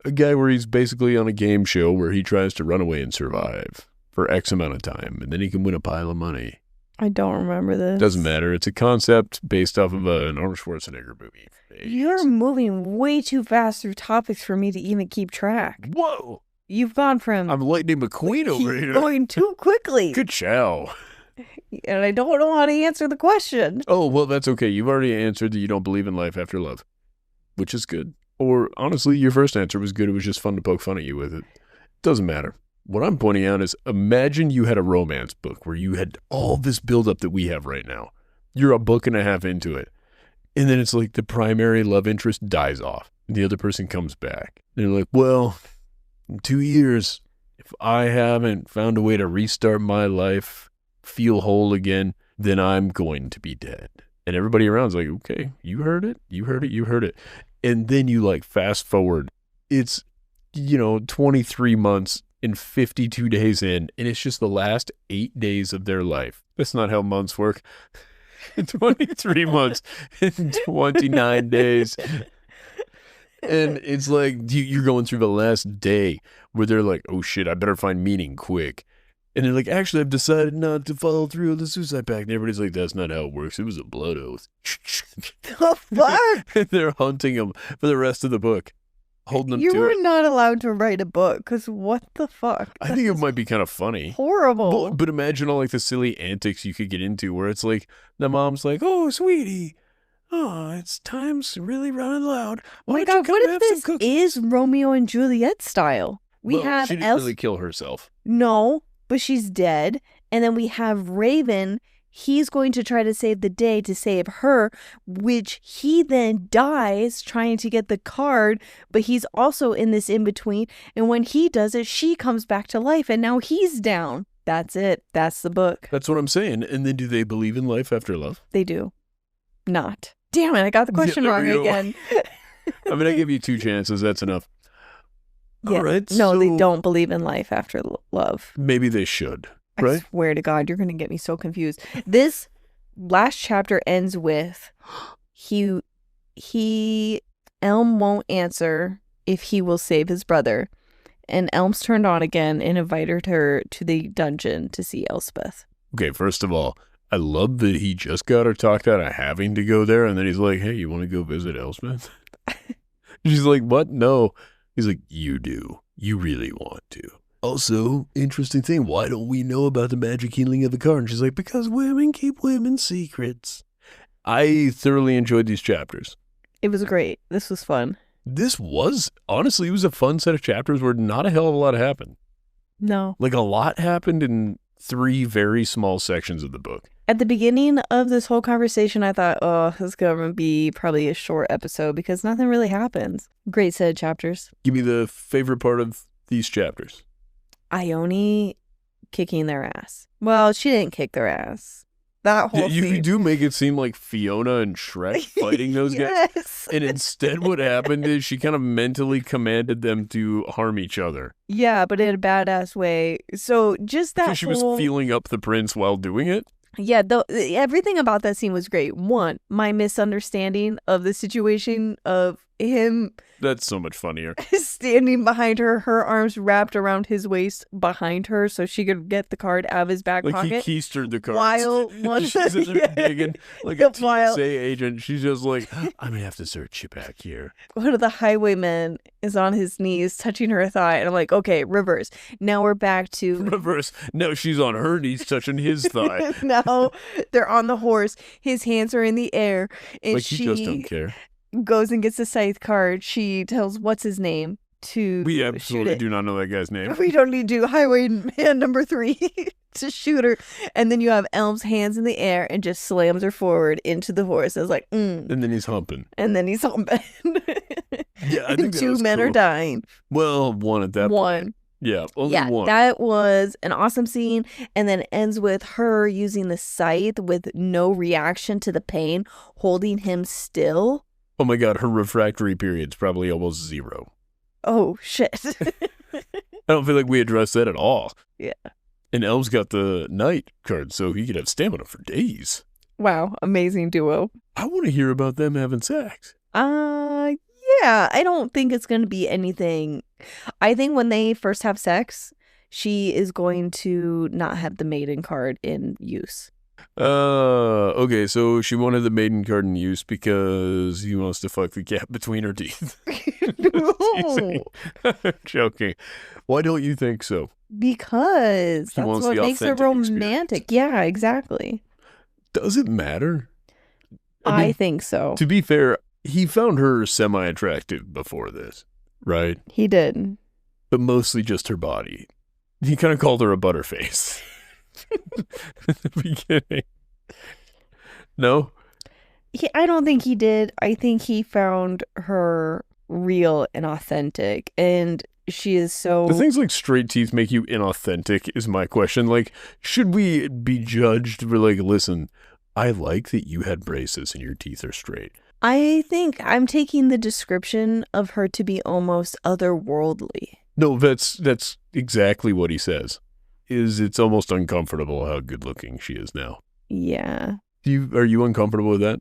a guy where he's basically on a game show where he tries to run away and survive for X amount of time, and then he can win a pile of money. I don't remember this. Doesn't matter. It's a concept based off of an Arnold Schwarzenegger movie. You're moving way too fast through topics for me to even keep track. Whoa! You've gone from I'm Lightning McQueen over here. going too quickly. Good chow. And I don't know how to answer the question. Oh, well, that's okay. You've already answered that you don't believe in life after love, which is good. Or, honestly, your first answer was good. It was just fun to poke fun at you with it. Doesn't matter. What I'm pointing out is, imagine you had a romance book where you had all this buildup that we have right now. You're a book and a half into it. And then it's like the primary love interest dies off. And the other person comes back. And they're like, well, in 2 years, if I haven't found a way to restart my life, feel whole again, then I'm going to be dead. And everybody around's like, okay, you heard it. You heard it. You heard it. And then you like fast forward. It's, 23 months and 52 days in, and it's just the last 8 days of their life. That's not how months work. 23 months and 29 days. And it's like you're going through the last day where they're like, oh shit, I better find meaning quick. And they're like, actually, I've decided not to follow through on the suicide pact. And everybody's like, that's not how it works. It was a blood oath. The fuck? And they're hunting them for the rest of the book, holding them You to were it. not allowed to write a book, because what the fuck? I think it might be kind of funny. Horrible. But imagine all like the silly antics you could get into where it's like the mom's like, oh, sweetie, oh, it's time's really running loud. Oh my Why don't God, you what come if have some this cookies? is Romeo and Juliet style? We Well, have she didn't really kill herself. No, but she's dead. And then we have Raven. He's going to try to save the day to save her, which he then dies trying to get the card, but he's also in this in-between. And when he does it, she comes back to life, and now he's down. That's it. That's the book. That's what I'm saying. And then do they believe in life after love? They do. Not. Damn it, I got the question Yeah, wrong you know, again. I mean, I give you 2 chances. That's enough. Yeah. All right. No, they so don't believe in life after love. Maybe they should. I Right? swear to God, you're going to get me so confused. This last chapter ends with Elm won't answer if he will save his brother. And Elm's turned on again and invited her to the dungeon to see Elspeth. Okay, first of all, I love that he just got her talked out of having to go there, and then he's like, hey, you want to go visit Elspeth? She's like, what? No. He's like, you do. You really want to. Also, interesting thing, why don't we know about the magic healing of the card? And she's like, because women keep women's secrets. I thoroughly enjoyed these chapters. It was great. This was fun. Honestly, it was a fun set of chapters where not a hell of a lot happened. No. Like, a lot happened in 3 very small sections of the book. At the beginning of this whole conversation, I thought, oh, this is going to be probably a short episode because nothing really happens. Great set of chapters. Give me the favorite part of these chapters. Ione kicking their ass. Well, she didn't kick their ass. That whole You scene. do make it seem like Fiona and Shrek fighting those guys. Yes. And instead what happened is she kind of mentally commanded them to harm each other. Yeah, but in a badass way. So just that Because she was feeling up the prince while doing it. Yeah, everything about that scene was great. One, my misunderstanding of the situation of him That's so much funnier. standing behind her, her arms wrapped around his waist behind her so she could get the card out of his back Like pocket. he keistered the cards. While one She's in there digging like a While- TSA agent. She's just like, I'm going to have to search you back here. one of the highwaymen is on his knees touching her thigh. And I'm like, okay, reverse. Now we're back to... Reverse. No, she's on her knees touching his thigh. Now they're on the horse. His hands are in the air. And Like he just don't care. goes and gets the scythe card. She tells what's his name to We shoot absolutely it. do not know that guy's name. We don't need to highwayman number 3 to shoot her. And then you have Elm's hands in the air and just slams her forward into the horse. I was like, And then he's humping. And then he's humping. Yeah, I think that Two was men are cool. dying. Well, one at that point. One. Yeah, only Yeah, one. that was an awesome scene. And then it ends with her using the scythe with no reaction to the pain, holding him still. Oh my God, her refractory period's probably almost 0. Oh, shit. I don't feel like we addressed that at all. Yeah. And Elm's got the knight card, so he could have stamina for days. Wow, amazing duo. I want to hear about them having sex. Yeah, I don't think it's going to be anything. I think when they first have sex, she is going to not have the maiden card in use. Okay, so she wanted the maiden card in use because he wants to fuck the cat between her teeth. No, I'm joking. Why don't you think so? because He that's wants what the makes it authentic romantic. Yeah, exactly. Does it matter? I mean, think so. to be fair, he found her semi-attractive before this, right? He did. But mostly just her body. He kind of called her a butterface at the beginning. No? I don't think he did. I think he found her real and authentic, and she is so... The things like straight teeth make you inauthentic is my question. Like, should we be judged for like, listen, I like that you had braces and your teeth are straight. I think I'm taking the description of her to be almost otherworldly. No, that's exactly what he says. It's almost uncomfortable how good looking she is now. Yeah. Are you uncomfortable with that?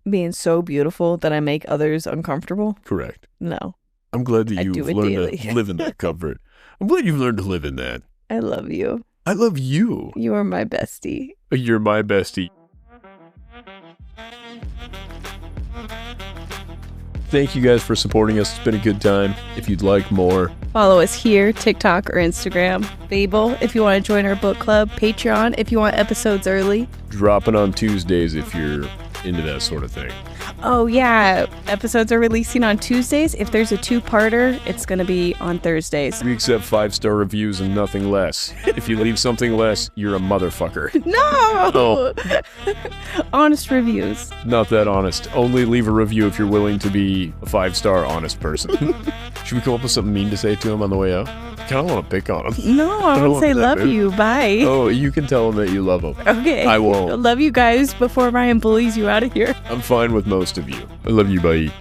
Being so beautiful that I make others uncomfortable? Correct. No. I'm glad that I do you've it learned daily. to live in that comfort. I'm glad you've learned to live in that. I love you. I love you. You are my bestie. You're my bestie. Thank you guys for supporting us. It's been a good time. If you'd like more, Follow us here, TikTok or Instagram. Fable, if you want to join our book club. Patreon, if you want episodes early. drop it on Tuesdays if you're into that sort of thing. Oh, yeah. Episodes are releasing on Tuesdays. If there's a 2-parter, it's going to be on Thursdays. We accept 5-star reviews and nothing less. If you leave something less, you're a motherfucker. No! Honest reviews. Not that honest. Only leave a review if you're willing to be a 5-star honest person. Should we come up with something mean to say to him on the way out? I kind of want to pick on him. No, I don't won't want say that, love babe. you. Bye. Oh, you can tell him that you love him. Okay. I won't. Love you guys before Ryan bullies you out of here. I'm fine with most of you. I love you, bye.